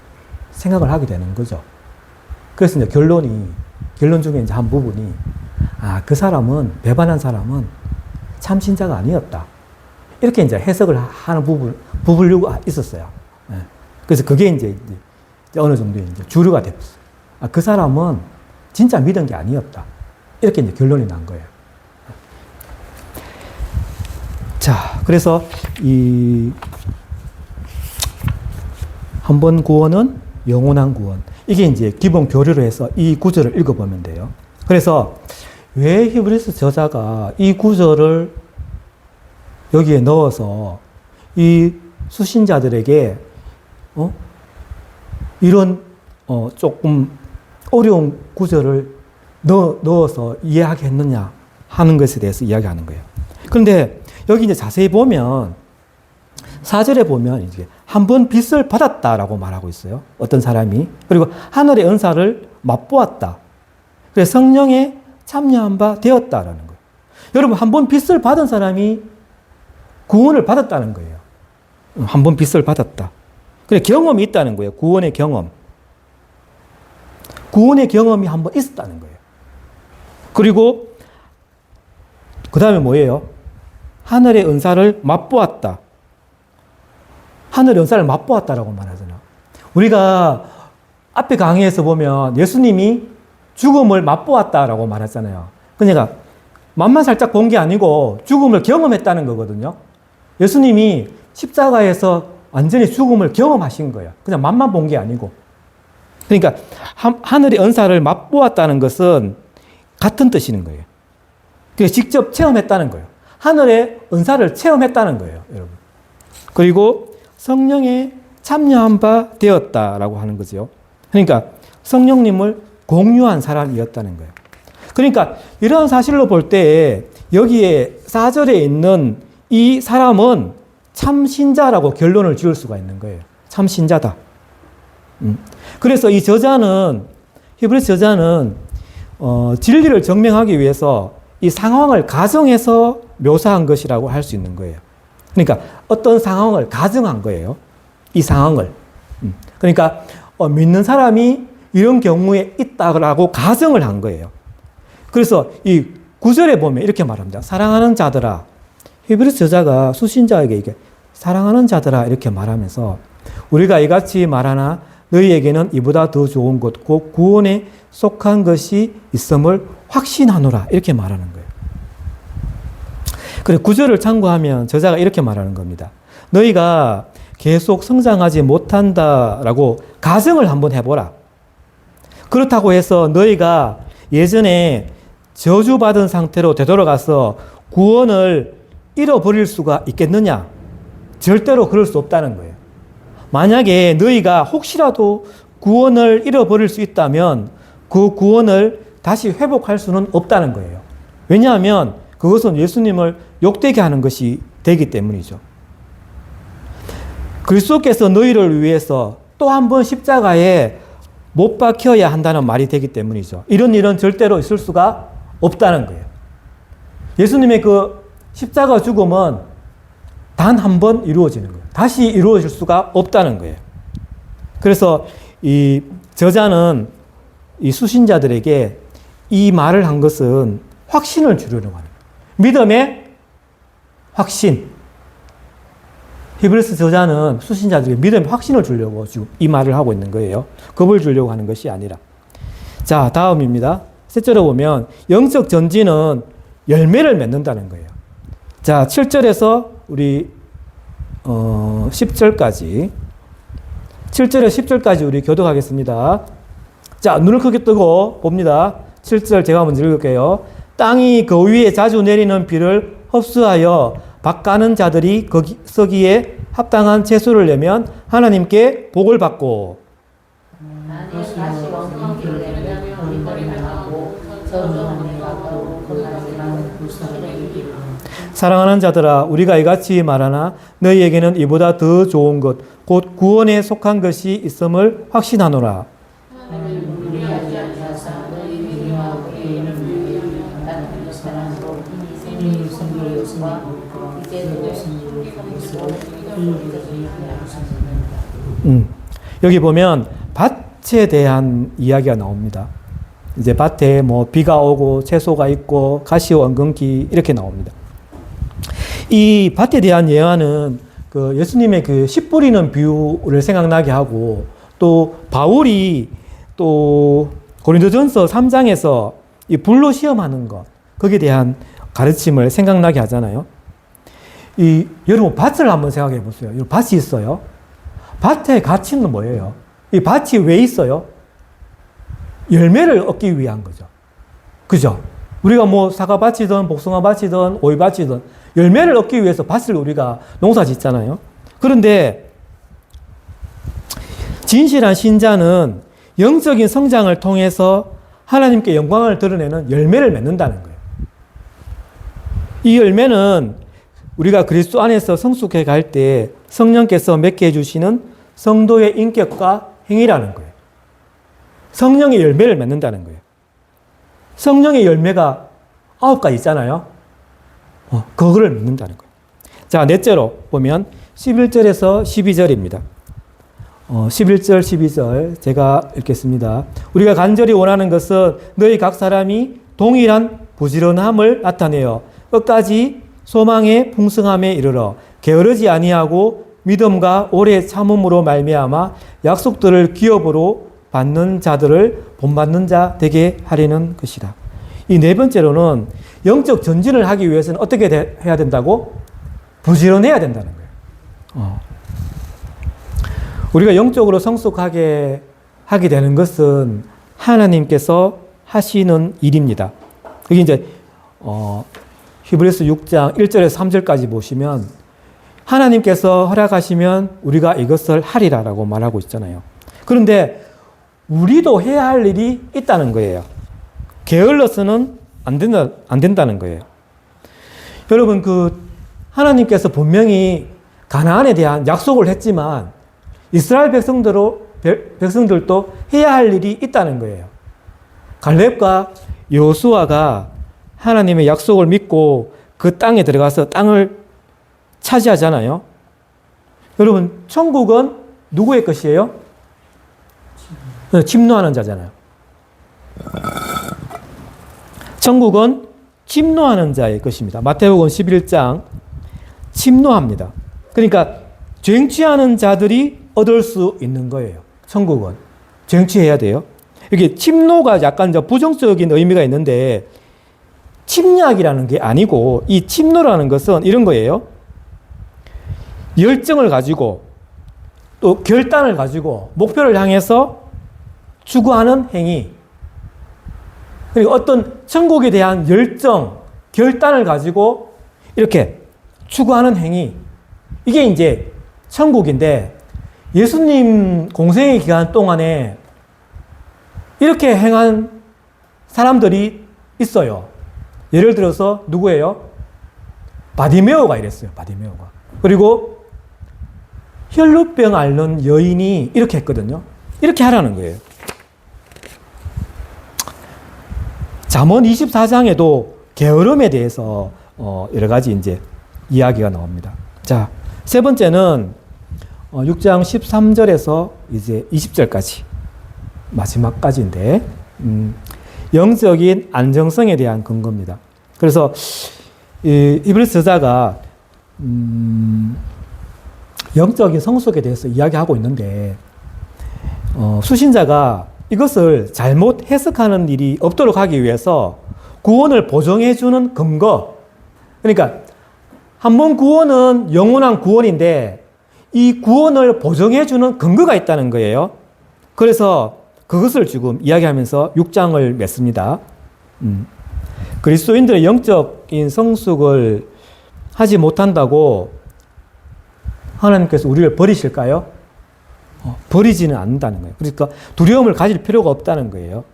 생각을 하게 되는 거죠. 그래서 이제 결론 중에 이제 한 부분이, 그 사람은, 배반한 사람은 참 신자가 아니었다. 이렇게 이제 해석을 하는 부분류가 있었어요. 그래서 그게 이제 어느 정도 이제 주류가 됐어요. 그 사람은 진짜 믿은 게 아니었다. 이렇게 이제 결론이 난 거예요. 자, 그래서 한 번 구원은 영원한 구원. 이게 이제 기본 교리로 해서 이 구절을 읽어보면 돼요. 그래서 왜 히브리서 저자가 이 구절을 여기에 넣어서 이 수신자들에게 이런 조금 어려운 구절을 넣어서 이해하겠느냐 하는 것에 대해서 이야기하는 거예요. 그런데 여기 이제 자세히 보면 4절에 보면 이제 한 번 빚을 받았다라고 말하고 있어요. 어떤 사람이. 그리고 하늘의 은사를 맛보았다. 그래서 성령에 참여한 바 되었다라는 거예요. 여러분, 한 번 빚을 받은 사람이 구원을 받았다는 거예요. 한 번 빚을 받았다. 그래, 경험이 있다는 거예요. 구원의 경험. 구원의 경험이 한 번 있었다는 거예요. 그리고 그 다음에 뭐예요? 하늘의 은사를 맛보았다. 하늘의 은사를 맛보았다라고 말하잖아. 우리가 앞에 강의에서 보면 예수님이 죽음을 맛보았다라고 말했잖아요. 그러니까 맛만 살짝 본 게 아니고 죽음을 경험했다는 거거든요. 예수님이 십자가에서 완전히 죽음을 경험하신 거예요. 그냥 맛만 본 게 아니고. 그러니까 하늘의 은사를 맛보았다는 것은 같은 뜻이는 거예요. 그래서 직접 체험했다는 거예요. 하늘의 은사를 체험했다는 거예요, 여러분. 그리고 성령에 참여한 바 되었다라고 하는 거죠. 그러니까 성령님을 공유한 사람이었다는 거예요. 그러니까 이러한 사실로 볼 때 여기에 4절에 있는 이 사람은 참신자라고 결론을 지을 수가 있는 거예요. 참신자다. 그래서 이 저자는, 히브리서 저자는 진리를 증명하기 위해서 이 상황을 가정해서 묘사한 것이라고 할 수 있는 거예요. 그러니까 어떤 상황을 가정한 거예요. 이 상황을. 그러니까 믿는 사람이 이런 경우에 있다라고 가정을 한 거예요. 그래서 이 9절에 보면 이렇게 말합니다. 사랑하는 자들아. 히브리서 저자가 수신자에게 이게 사랑하는 자들아 이렇게 말하면서 우리가 이같이 말하나 너희에게는 이보다 더 좋은 것, 곧 구원에 속한 것이 있음을 확신하노라. 이렇게 말하는 거예요. 그래, 9절을 참고하면 저자가 이렇게 말하는 겁니다. 너희가 계속 성장하지 못한다라고 가정을 한번 해보라. 그렇다고 해서 너희가 예전에 저주받은 상태로 되돌아가서 구원을 잃어버릴 수가 있겠느냐? 절대로 그럴 수 없다는 거예요. 만약에 너희가 혹시라도 구원을 잃어버릴 수 있다면 그 구원을 다시 회복할 수는 없다는 거예요. 왜냐하면 그것은 예수님을 욕되게 하는 것이 되기 때문이죠. 그리스도께서 너희를 위해서 또 한 번 십자가에 못 박혀야 한다는 말이 되기 때문이죠. 이런 일은 절대로 있을 수가 없다는 거예요. 예수님의 그 십자가 죽음은 단 한 번 이루어지는 거예요. 다시 이루어질 수가 없다는 거예요. 그래서 이 저자는 이 수신자들에게 이 말을 한 것은 확신을 주려고 하는 거예요. 믿음의 확신. 히브리서 저자는 수신자들에게 믿음의 확신을 주려고 지금 이 말을 하고 있는 거예요. 겁을 주려고 하는 것이 아니라. 자, 다음입니다. 셋 절에 보면 영적 전진은 열매를 맺는다는 거예요. 자, 7절에서 우리 10절까지 7절에서 10절까지 우리 교독하겠습니다. 자, 눈을 크게 뜨고 봅니다. 7절 제가 먼저 읽을게요. 땅이 그 위에 자주 내리는 비를 흡수하여 밭가는 자들이 거기에 합당한 채소를 내면 하나님께 복을 받고 나는 다시 원망기를 내면 우리가 하고 저주함을 받고 그날에는 불쌍히를 이기고 사랑하는 자들아 우리가 이같이 말하나 너희에게는 이보다 더 좋은 것 곧 구원에 속한 것이 있음을 확신하노라. 하나님은 우리하지 않으사 너희 미워하고 애인을 위해 나는 사랑으로 생명의 성령과 이제도 여기 보면 밭에 대한 이야기가 나옵니다. 이제 밭에 뭐 비가 오고 채소가 있고 가시와 엉겅퀴 이렇게 나옵니다. 이 밭에 대한 예화는 그 예수님의 그 씨 뿌리는 비유를 생각나게 하고 또 바울이 또 고린도전서 3장에서 이 불로 시험하는 것 거기에 대한 가르침을 생각나게 하잖아요. 여러분 밭을 한번 생각해 보세요. 이 밭이 있어요. 밭의 가치는 뭐예요? 이 밭이 왜 있어요? 열매를 얻기 위한 거죠. 그죠? 우리가 뭐 사과밭이든 복숭아밭이든 오이밭이든 열매를 얻기 위해서 밭을 우리가 농사 짓잖아요. 그런데 진실한 신자는 영적인 성장을 통해서 하나님께 영광을 드러내는 열매를 맺는다는 거예요. 이 열매는 우리가 그리스도 안에서 성숙해 갈 때 성령께서 맺게 해주시는 성도의 인격과 행위라는 거예요. 성령의 열매를 맺는다는 거예요. 성령의 열매가 9가지 있잖아요. 그거를 맺는다는 거예요. 자, 넷째로 보면 11절에서 12절입니다. 11절, 12절 제가 읽겠습니다. 우리가 간절히 원하는 것은 너희 각 사람이 동일한 부지런함을 나타내어 끝까지 소망의 풍성함에 이르러 게으르지 아니하고 믿음과 오래 참음으로 말미암아 약속들을 기업으로 받는 자들을 본받는 자 되게 하려는 것이다. 이 네 번째로는 영적 전진을 하기 위해서는 어떻게 해야 된다고? 부지런해야 된다는 거예요. 우리가 영적으로 성숙하게 하게 되는 것은 하나님께서 하시는 일입니다. 여기 이제 히브리서 6장 1절에서 3절까지 보시면 하나님께서 허락하시면 우리가 이것을 하리라라고 말하고 있잖아요. 그런데 우리도 해야 할 일이 있다는 거예요. 게을러서는 안 된다는 거예요. 여러분, 하나님께서 분명히 가나안에 대한 약속을 했지만 이스라엘 백성들도 해야 할 일이 있다는 거예요. 갈렙과 여호수아가 하나님의 약속을 믿고 그 땅에 들어가서 땅을 차지하잖아요. 여러분, 천국은 누구의 것이에요? 침노하는 자잖아요. 천국은 침노하는 자의 것입니다. 마태복음 11장 침노합니다. 그러니까 쟁취하는 자들이 얻을 수 있는 거예요. 천국은 쟁취해야 돼요. 이게 침노가 약간 부정적인 의미가 있는데 침략이라는 게 아니고 이 침노라는 것은 이런 거예요. 열정을 가지고 또 결단을 가지고 목표를 향해서 추구하는 행위. 그리고 어떤 천국에 대한 열정, 결단을 가지고 이렇게 추구하는 행위. 이게 이제 천국인데 예수님 공생의 기간 동안에 이렇게 행한 사람들이 있어요. 예를 들어서 누구예요? 바디메오가 이랬어요. 바디메오가. 그리고 혈루병 앓는 여인이 이렇게 했거든요. 이렇게 하라는 거예요. 잠언 24장에도 게으름에 대해서 여러 가지 이제 이야기가 나옵니다. 자, 세 번째는 6장 13절에서 이제 20절까지 마지막까지인데 영적인 안정성에 대한 근거입니다. 그래서 히브리서 저자가 영적인 성숙에 대해서 이야기하고 있는데 수신자가 이것을 잘못 해석하는 일이 없도록 하기 위해서 구원을 보정해 주는 근거. 그러니까 한 번 구원은 영원한 구원인데 이 구원을 보정해 주는 근거가 있다는 거예요. 그래서 그것을 지금 이야기하면서 6장을 맺습니다. 그리스도인들의 영적인 성숙을 하지 못한다고 하나님께서 우리를 버리실까요? 버리지는 않는다는 거예요. 그러니까 두려움을 가질 필요가 없다는 거예요.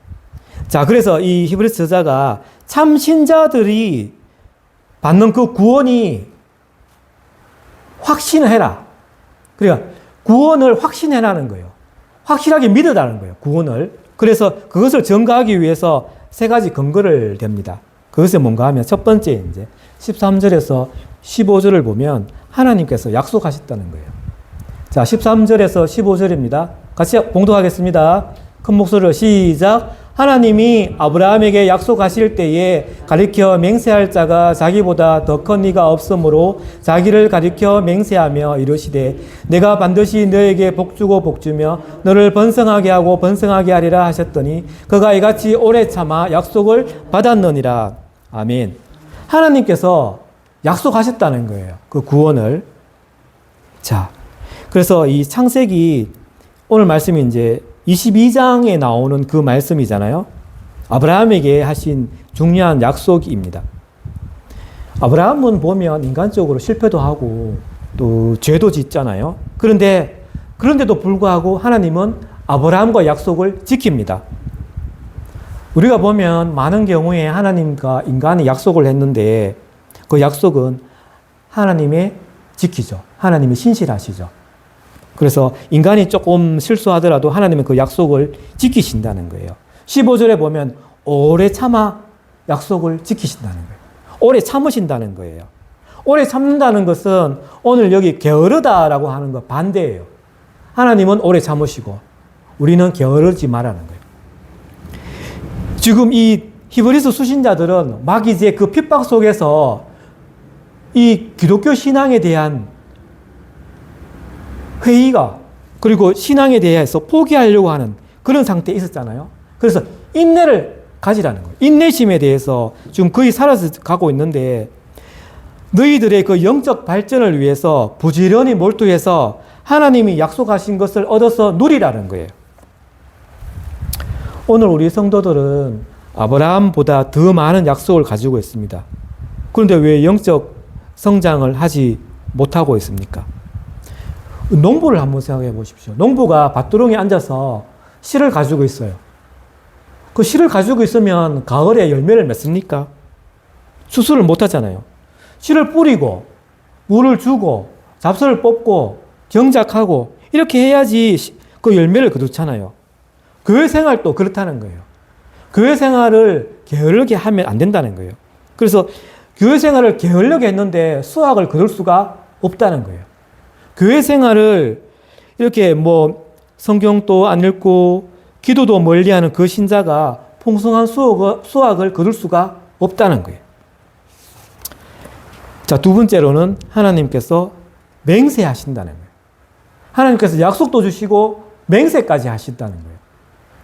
자, 그래서 이 히브리서 저자가 참 신자들이 받는 그 구원이 확신을 해라. 그러니까 구원을 확신해라는 거예요. 확실하게 믿으라는 거예요. 구원을. 그래서 그것을 증거하기 위해서 세 가지 근거를 댑니다. 그것이 뭔가 하면 첫 번째 이제 13절에서 15절을 보면 하나님께서 약속하셨다는 거예요. 자, 13절에서 15절입니다. 같이 봉독하겠습니다. 큰 목소리로 시작. 하나님이 아브라함에게 약속하실 때에 가리켜 맹세할 자가 자기보다 더 큰 이가 없으므로 자기를 가리켜 맹세하며 이르시되 내가 반드시 너에게 복주고 복주며 너를 번성하게 하고 번성하게 하리라 하셨더니 그가 이같이 오래 참아 약속을 받았느니라. 아멘. 하나님께서 약속하셨다는 거예요. 그 구원을. 자, 그래서 이 창세기 오늘 말씀이 이제 22장에 나오는 그 말씀이잖아요. 아브라함에게 하신 중요한 약속입니다. 아브라함은 보면 인간적으로 실패도 하고 또 죄도 짓잖아요. 그런데도 불구하고 하나님은 아브라함과 약속을 지킵니다. 우리가 보면 많은 경우에 하나님과 인간이 약속을 했는데 그 약속은 하나님의 지키죠. 하나님이 신실하시죠. 그래서 인간이 조금 실수하더라도 하나님은 그 약속을 지키신다는 거예요. 15절에 보면 오래 참아 약속을 지키신다는 거예요. 오래 참으신다는 거예요. 오래 참는다는 것은 오늘 여기 게으르다라고 하는 거 반대예요. 하나님은 오래 참으시고 우리는 게으르지 말라는 거예요. 지금 이 히브리서 수신자들은 막 이제 그 핍박 속에서 이 기독교 신앙에 대한 회의가 그리고 신앙에 대해서 포기하려고 하는 그런 상태에 있었잖아요. 그래서 인내를 가지라는 거예요. 인내심에 대해서 지금 거의 사라져 가고 있는데 너희들의 그 영적 발전을 위해서 부지런히 몰두해서 하나님이 약속하신 것을 얻어서 누리라는 거예요. 오늘 우리 성도들은 아브라함보다 더 많은 약속을 가지고 있습니다. 그런데 왜 영적 성장을 하지 못하고 있습니까? 농부를 한번 생각해 보십시오. 농부가 밭두렁에 앉아서 씨를 가지고 있어요. 그 씨를 가지고 있으면 가을에 열매를 맺습니까? 수술을 못 하잖아요. 씨를 뿌리고 물을 주고 잡초를 뽑고 경작하고 이렇게 해야지 그 열매를 거두잖아요. 교회 생활도 그렇다는 거예요. 교회 생활을 게을르게 하면 안 된다는 거예요. 그래서 교회 생활을 게을르게 했는데 수확을 거둘 수가 없다는 거예요. 교회 생활을 이렇게 뭐 성경도 안 읽고 기도도 멀리하는 그 신자가 풍성한 수확을 거둘 수가 없다는 거예요. 자, 두 번째로는 하나님께서 맹세하신다는 거예요. 하나님께서 약속도 주시고 맹세까지 하신다는 거예요.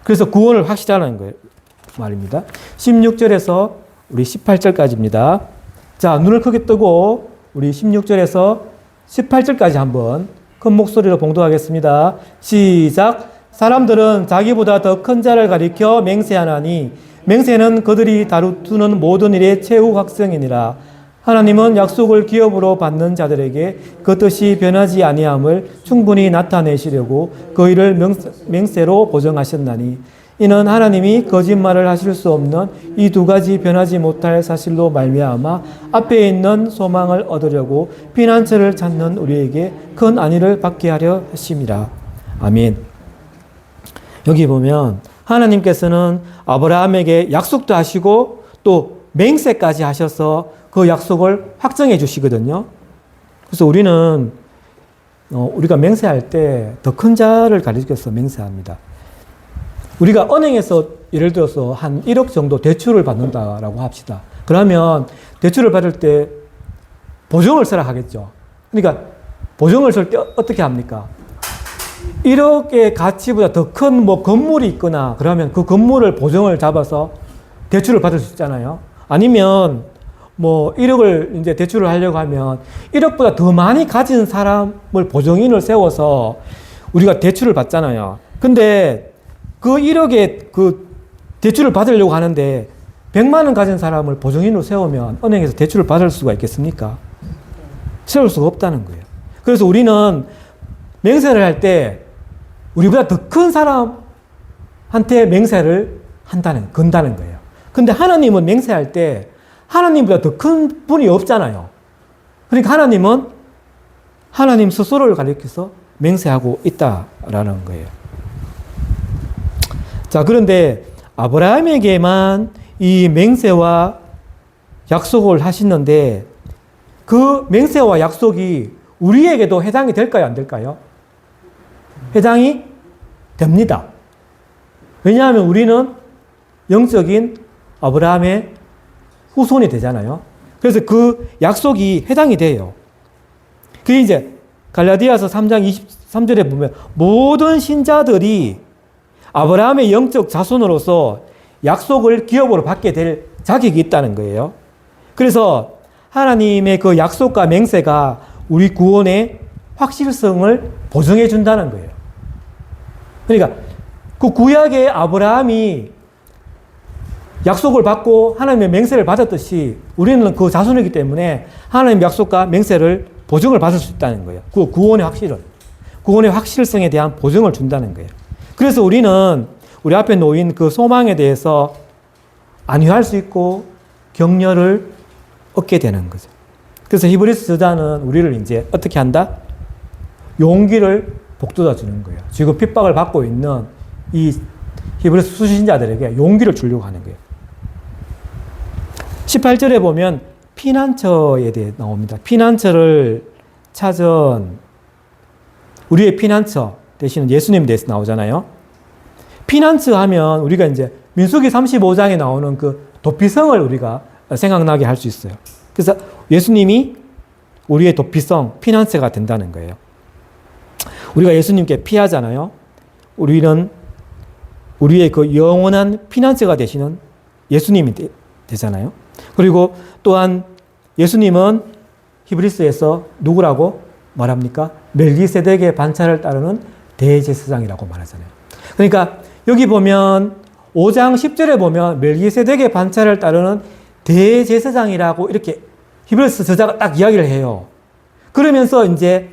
그래서 구원을 확실하는 거예요. 말입니다. 16절에서 우리 18절까지입니다. 자, 눈을 크게 뜨고 우리 16절에서 18절까지 한번 큰 목소리로 봉독하겠습니다. 시작. 사람들은 자기보다 더 큰 자를 가리켜 맹세하나니 맹세는 그들이 다루는 모든 일의 최후 확정이니라. 하나님은 약속을 기업으로 받는 자들에게 그 뜻이 변하지 아니함을 충분히 나타내시려고 그 일을 맹세로 보정하셨나니 이는 하나님이 거짓말을 하실 수 없는 이 두 가지 변하지 못할 사실로 말미암아 앞에 있는 소망을 얻으려고 피난처를 찾는 우리에게 큰 안위를 받게 하려 하심이라. 아멘. 여기 보면 하나님께서는 아브라함에게 약속도 하시고 또 맹세까지 하셔서 그 약속을 확정해 주시거든요. 그래서 우리는 우리가 맹세할 때 더 큰 자를 가리켜서 맹세합니다. 우리가 은행에서 예를 들어서 한 1억 정도 대출을 받는다라고 합시다. 그러면 대출을 받을 때 보증을 서라 하겠죠. 그러니까 보증을 설 때 어떻게 합니까? 1억의 가치보다 더 큰 뭐 건물이 있거나 그러면 그 건물을 보증을 잡아서 대출을 받을 수 있잖아요. 아니면 뭐 1억을 이제 대출을 하려고 하면 1억보다 더 많이 가진 사람을 보증인을 세워서 우리가 대출을 받잖아요. 근데 그 1억의 그 대출을 받으려고 하는데 100만 원 가진 사람을 보증인으로 세우면 은행에서 대출을 받을 수가 있겠습니까? 세울 수가 없다는 거예요. 그래서 우리는 맹세를 할 때 우리보다 더 큰 사람한테 맹세를 건다는 거예요. 근데 하나님은 맹세할 때 하나님보다 더 큰 분이 없잖아요. 그러니까 하나님은 하나님 스스로를 가리켜서 맹세하고 있다라는 거예요. 자, 그런데 아브라함에게만 이 맹세와 약속을 하시는데 그 맹세와 약속이 우리에게도 해당이 될까요? 안 될까요? 해당이 됩니다. 왜냐하면 우리는 영적인 아브라함의 후손이 되잖아요. 그래서 그 약속이 해당이 돼요. 그게 이제 갈라디아서 3장 23절에 보면 모든 신자들이 아브라함의 영적 자손으로서 약속을 기업으로 받게 될 자격이 있다는 거예요. 그래서 하나님의 그 약속과 맹세가 우리 구원의 확실성을 보증해 준다는 거예요. 그러니까 그 구약의 아브라함이 약속을 받고 하나님의 맹세를 받았듯이 우리는 그 자손이기 때문에 하나님의 약속과 맹세를 보증을 받을 수 있다는 거예요. 그 구원의 확실성에 대한 보증을 준다는 거예요. 그래서 우리는 우리 앞에 놓인 그 소망에 대해서 안위할 수 있고 격려를 얻게 되는 거죠. 그래서 히브리서 저자는 우리를 이제 어떻게 한다? 용기를 북돋아 주는 거예요. 지금 핍박을 받고 있는 이 히브리서 수신자들에게 용기를 주려고 하는 거예요. 18절에 보면 피난처에 대해 나옵니다. 피난처를 찾은 우리의 피난처 대신은 예수님 대해서 나오잖아요. 피난처 하면 우리가 이제 민수기 35장에 나오는 그 도피성을 우리가 생각나게 할 수 있어요. 그래서 예수님이 우리의 도피성, 피난처가 된다는 거예요. 우리가 예수님께 피하잖아요. 우리는 우리의 그 영원한 피난처가 되시는 예수님이 되잖아요. 그리고 또한 예수님은 히브리서에서 누구라고 말합니까? 멜기세덱의 반차를 따르는 대제사장이라고 말하잖아요. 그러니까 여기 보면 5장 10절에 보면 멜기세덱의 반차를 따르는 대제사장이라고 이렇게 히브리서 저자가 딱 이야기를 해요. 그러면서 이제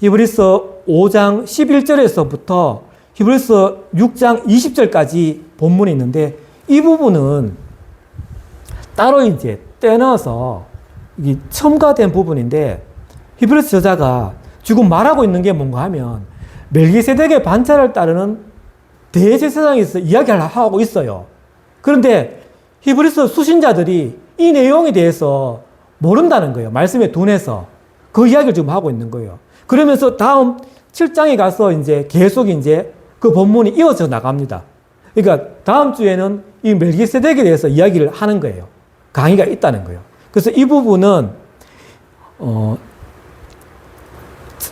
히브리서 5장 11절에서부터 히브리서 6장 20절까지 본문이 있는데 이 부분은 따로 이제 떼어넣어서 이게 첨가된 부분인데 히브리서 저자가 지금 말하고 있는 게 뭔가 하면 멜기세덱의 반차를 따르는 대제사장에서 이야기를 하고 있어요. 그런데 히브리서 수신자들이 이 내용에 대해서 모른다는 거예요. 말씀에 둔해서 그 이야기를 지금 하고 있는 거예요. 그러면서 다음 7장에 가서 이제 계속 이제 그 본문이 이어져 나갑니다. 그러니까 다음 주에는 이 멜기세덱에 대해서 이야기를 하는 거예요. 강의가 있다는 거예요. 그래서 이 부분은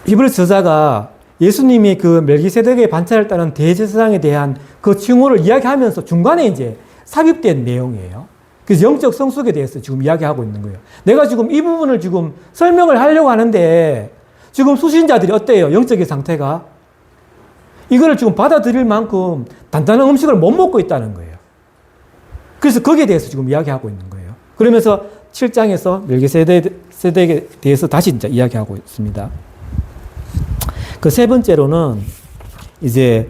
히브리서 저자가 예수님이 그 멜기세덱의 반차를 따른 대제사장에 대한 그 칭호를 이야기하면서 중간에 이제 삽입된 내용이에요. 그래서 영적 성숙에 대해서 지금 이야기하고 있는 거예요. 내가 지금 이 부분을 지금 설명을 하려고 하는데 지금 수신자들이 어때요? 영적인 상태가? 이거를 지금 받아들일 만큼 단단한 음식을 못 먹고 있다는 거예요. 그래서 거기에 대해서 지금 이야기하고 있는 거예요. 그러면서 7장에서 멜기세덱에 대해서 다시 이제 이야기하고 있습니다. 그 세 번째로는 이제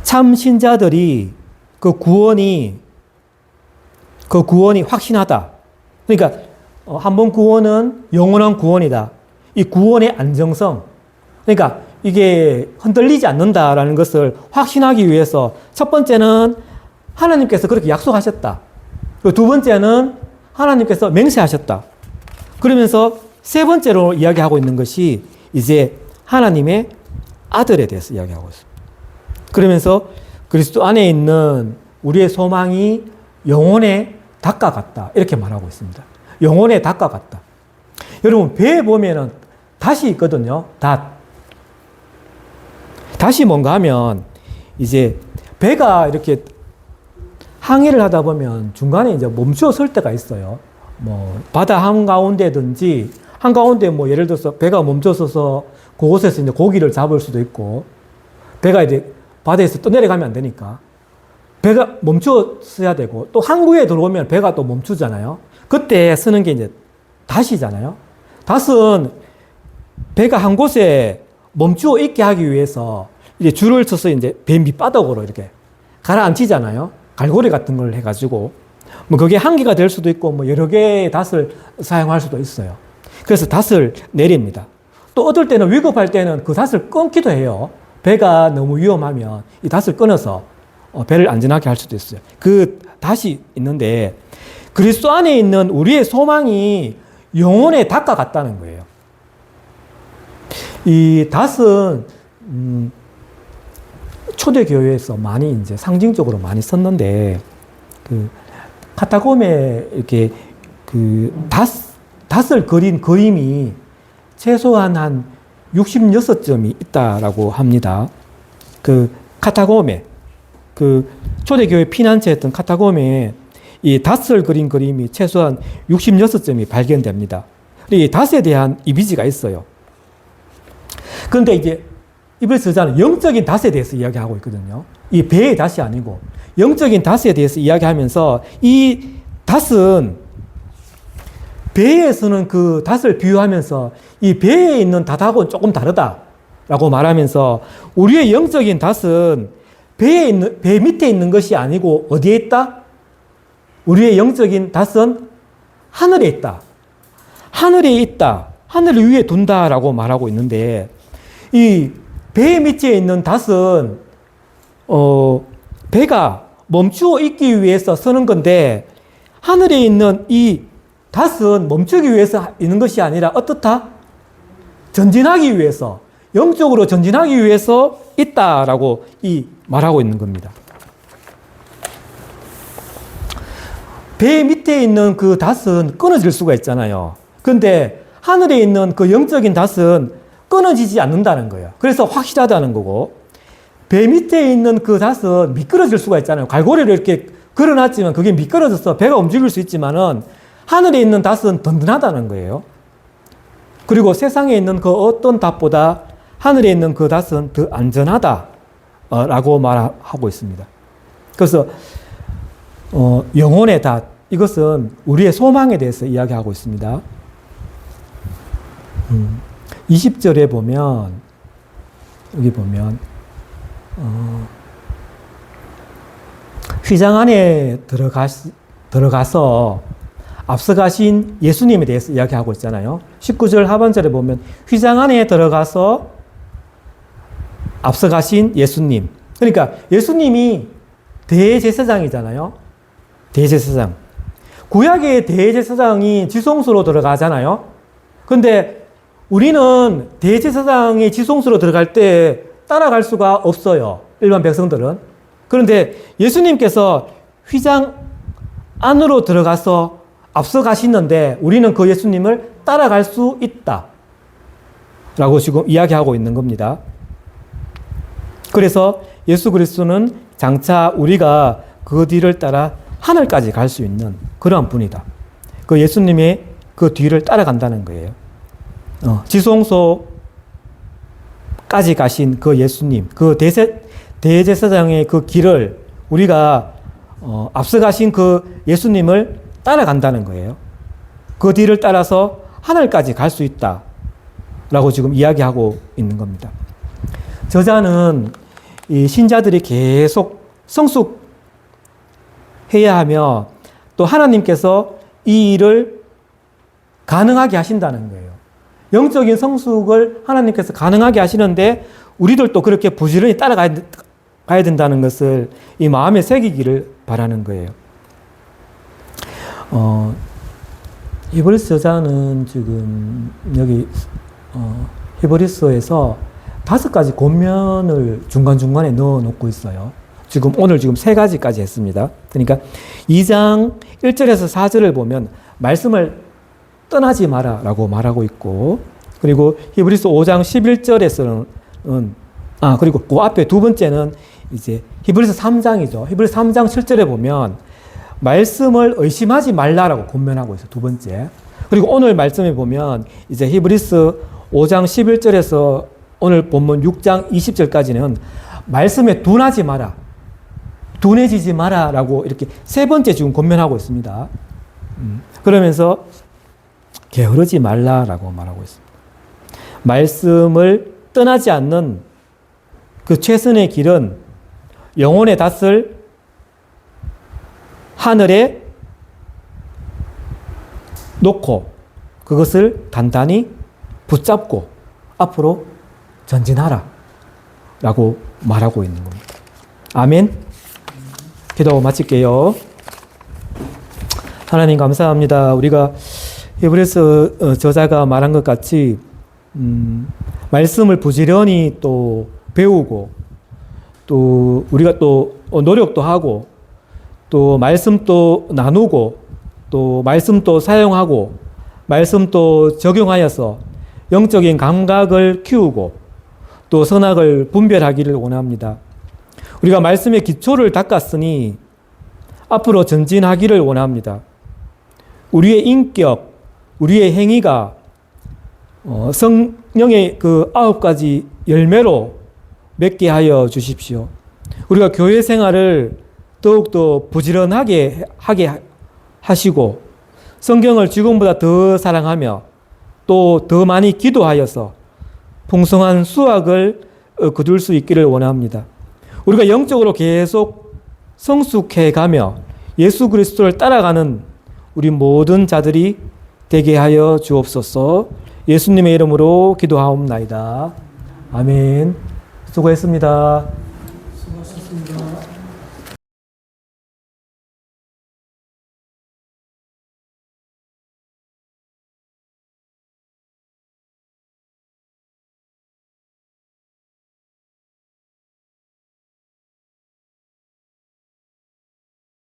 참 신자들이 그 구원이 확신하다. 그러니까 한 번 구원은 영원한 구원이다. 이 구원의 안정성. 그러니까 이게 흔들리지 않는다라는 것을 확신하기 위해서 첫 번째는 하나님께서 그렇게 약속하셨다. 그리고 두 번째는 하나님께서 맹세하셨다. 그러면서 세 번째로 이야기하고 있는 것이 이제 하나님의 아들에 대해서 이야기하고 있습니다. 그러면서 그리스도 안에 있는 우리의 소망이 영혼의 닭과 같다. 이렇게 말하고 있습니다. 영혼의 닭과 같다. 여러분, 배에 보면은 닷이 있거든요. 닷이 뭔가 하면 이제 배가 이렇게 항해를 하다 보면 중간에 이제 멈추어 설 때가 있어요. 뭐, 바다 한가운데든지, 한가운데 뭐 예를 들어서 배가 멈춰서서 그곳에서 이제 고기를 잡을 수도 있고, 배가 이제 바다에서 또 내려가면 안 되니까, 배가 멈추어야 되고, 또 항구에 들어오면 배가 또 멈추잖아요. 그때 쓰는 게 이제 닷이잖아요. 닷은 배가 한 곳에 멈추어 있게 하기 위해서 이제 줄을 쳐서 이제 배 밑바닥으로 이렇게 가라앉히잖아요. 갈고리 같은 걸 해가지고. 뭐 그게 한 개가 될 수도 있고, 뭐 여러 개의 닷을 사용할 수도 있어요. 그래서 닷을 내립니다. 또 어떨 때는 위급할 때는 그 닷을 끊기도 해요. 배가 너무 위험하면 이 닷을 끊어서 배를 안전하게 할 수도 있어요. 그 닷이 있는데 그리스도 안에 있는 우리의 소망이 영혼의 닷과 같다는 거예요. 이 닷은 초대교회에서 많이 이제 상징적으로 많이 썼는데 그 카타콤에 이렇게 그 닷을 그린 그림이 최소한 한 66점이 있다라고 합니다. 그 카타콤에 그 초대교회 피난처였던 카타콤에 이 닷을 그린 그림이 최소한 66점이 발견됩니다. 이 닷에 대한 이미지가 있어요. 그런데 이제 히브리서 저자는 영적인 닷에 대해서 이야기하고 있거든요. 이 배의 닷이 아니고 영적인 닷에 대해서 이야기하면서 이 닷은 배에서는 그 닷을 비유하면서 이 배에 있는 닷하고는 조금 다르다라고 말하면서 우리의 영적인 닷은 배 밑에 있는 것이 아니고 어디에 있다? 우리의 영적인 닷은 하늘에 있다. 하늘에 있다. 하늘 위에 둔다라고 말하고 있는데 이 배 밑에 있는 닷은 배가 멈추어 있기 위해서 서는 건데 하늘에 있는 이 닷은 멈추기 위해서 있는 것이 아니라 어떻다? 전진하기 위해서, 영적으로 전진하기 위해서 있다라고 말하고 있는 겁니다. 배 밑에 있는 그 닷은 끊어질 수가 있잖아요. 근데 하늘에 있는 그 영적인 닷은 끊어지지 않는다는 거예요. 그래서 확실하다는 거고, 배 밑에 있는 그 닷은 미끄러질 수가 있잖아요. 갈고리를 이렇게 걸어놨지만 그게 미끄러져서 배가 움직일 수 있지만은 하늘에 있는 닷은 든든하다는 거예요. 그리고 세상에 있는 그 어떤 닷보다 하늘에 있는 그 닷은 더 안전하다라고 말하고 있습니다. 그래서 영혼의 닷, 이것은 우리의 소망에 대해서 이야기하고 있습니다. 20절에 보면, 여기 보면, 휘장 안에 들어가서 앞서가신 예수님에 대해서 이야기하고 있잖아요. 19절 하반절에 보면 휘장 안에 들어가서 앞서가신 예수님. 그러니까 예수님이 대제사장이잖아요. 대제사장. 구약의 대제사장이 지성소로 들어가잖아요. 근데 우리는 대제사장이 지성소로 들어갈 때 따라갈 수가 없어요. 일반 백성들은. 그런데 예수님께서 휘장 안으로 들어가서 앞서 가시는데 우리는 그 예수님을 따라갈 수 있다 라고 지금 이야기하고 있는 겁니다. 그래서 예수 그리스도는 장차 우리가 그 뒤를 따라 하늘까지 갈 수 있는 그러한 분이다. 그 예수님의 그 뒤를 따라간다는 거예요. 지성소까지 가신 그 예수님, 그 대제사장의 그 길을 우리가 앞서 가신 그 예수님을 따라간다는 거예요. 그 뒤를 따라서 하늘까지 갈 수 있다 라고 지금 이야기하고 있는 겁니다. 저자는 이 신자들이 계속 성숙해야 하며 또 하나님께서 이 일을 가능하게 하신다는 거예요. 영적인 성숙을 하나님께서 가능하게 하시는데 우리들도 그렇게 부지런히 따라가야 된다는 것을 이 마음에 새기기를 바라는 거예요. 히브리서 저자는 지금 여기 히브리서에서 5가지 권면을 중간중간에 넣어 놓고 있어요. 오늘 3가지까지 했습니다. 그러니까 2장 1절에서 4절을 보면 말씀을 떠나지 마라 라고 말하고 있고, 그리고 히브리서 5장 11절에서는 그리고 그 앞에 두 번째는 이제 히브리서 3장이죠. 히브리서 3장 7절에 보면 말씀을 의심하지 말라라고 권면하고 있어요. 두 번째. 그리고 오늘 말씀에 보면 이제 히브리서 5장 11절에서 오늘 본문 6장 20절까지는 말씀에 둔하지 마라, 둔해지지 마라라고 이렇게 3번째 지금 권면하고 있습니다. 그러면서 게으르지 말라라고 말하고 있습니다. 말씀을 떠나지 않는 그 최선의 길은 영혼의 닷을 하늘에 놓고 그것을 단단히 붙잡고 앞으로 전진하라 라고 말하고 있는 겁니다. 아멘. 기도 마칠게요. 하나님 감사합니다. 우리가 히브리서 저자가 말한 것 같이 말씀을 부지런히 또 배우고 또 우리가 또 노력도 하고 또 말씀도 나누고 또 말씀도 사용하고 말씀도 적용하여서 영적인 감각을 키우고 또 선악을 분별하기를 원합니다. 우리가 말씀의 기초를 닦았으니 앞으로 전진하기를 원합니다. 우리의 인격, 우리의 행위가 성령의 그 9가지 열매로 맺게 하여 주십시오. 우리가 교회 생활을 더욱더 부지런하게 하게 하시고 성경을 지금보다 더 사랑하며 또 더 많이 기도하여서 풍성한 수확을 거둘 수 있기를 원합니다. 우리가 영적으로 계속 성숙해 가며 예수 그리스도를 따라가는 우리 모든 자들이 되게 하여 주옵소서. 예수님의 이름으로 기도하옵나이다. 아멘. 수고했습니다.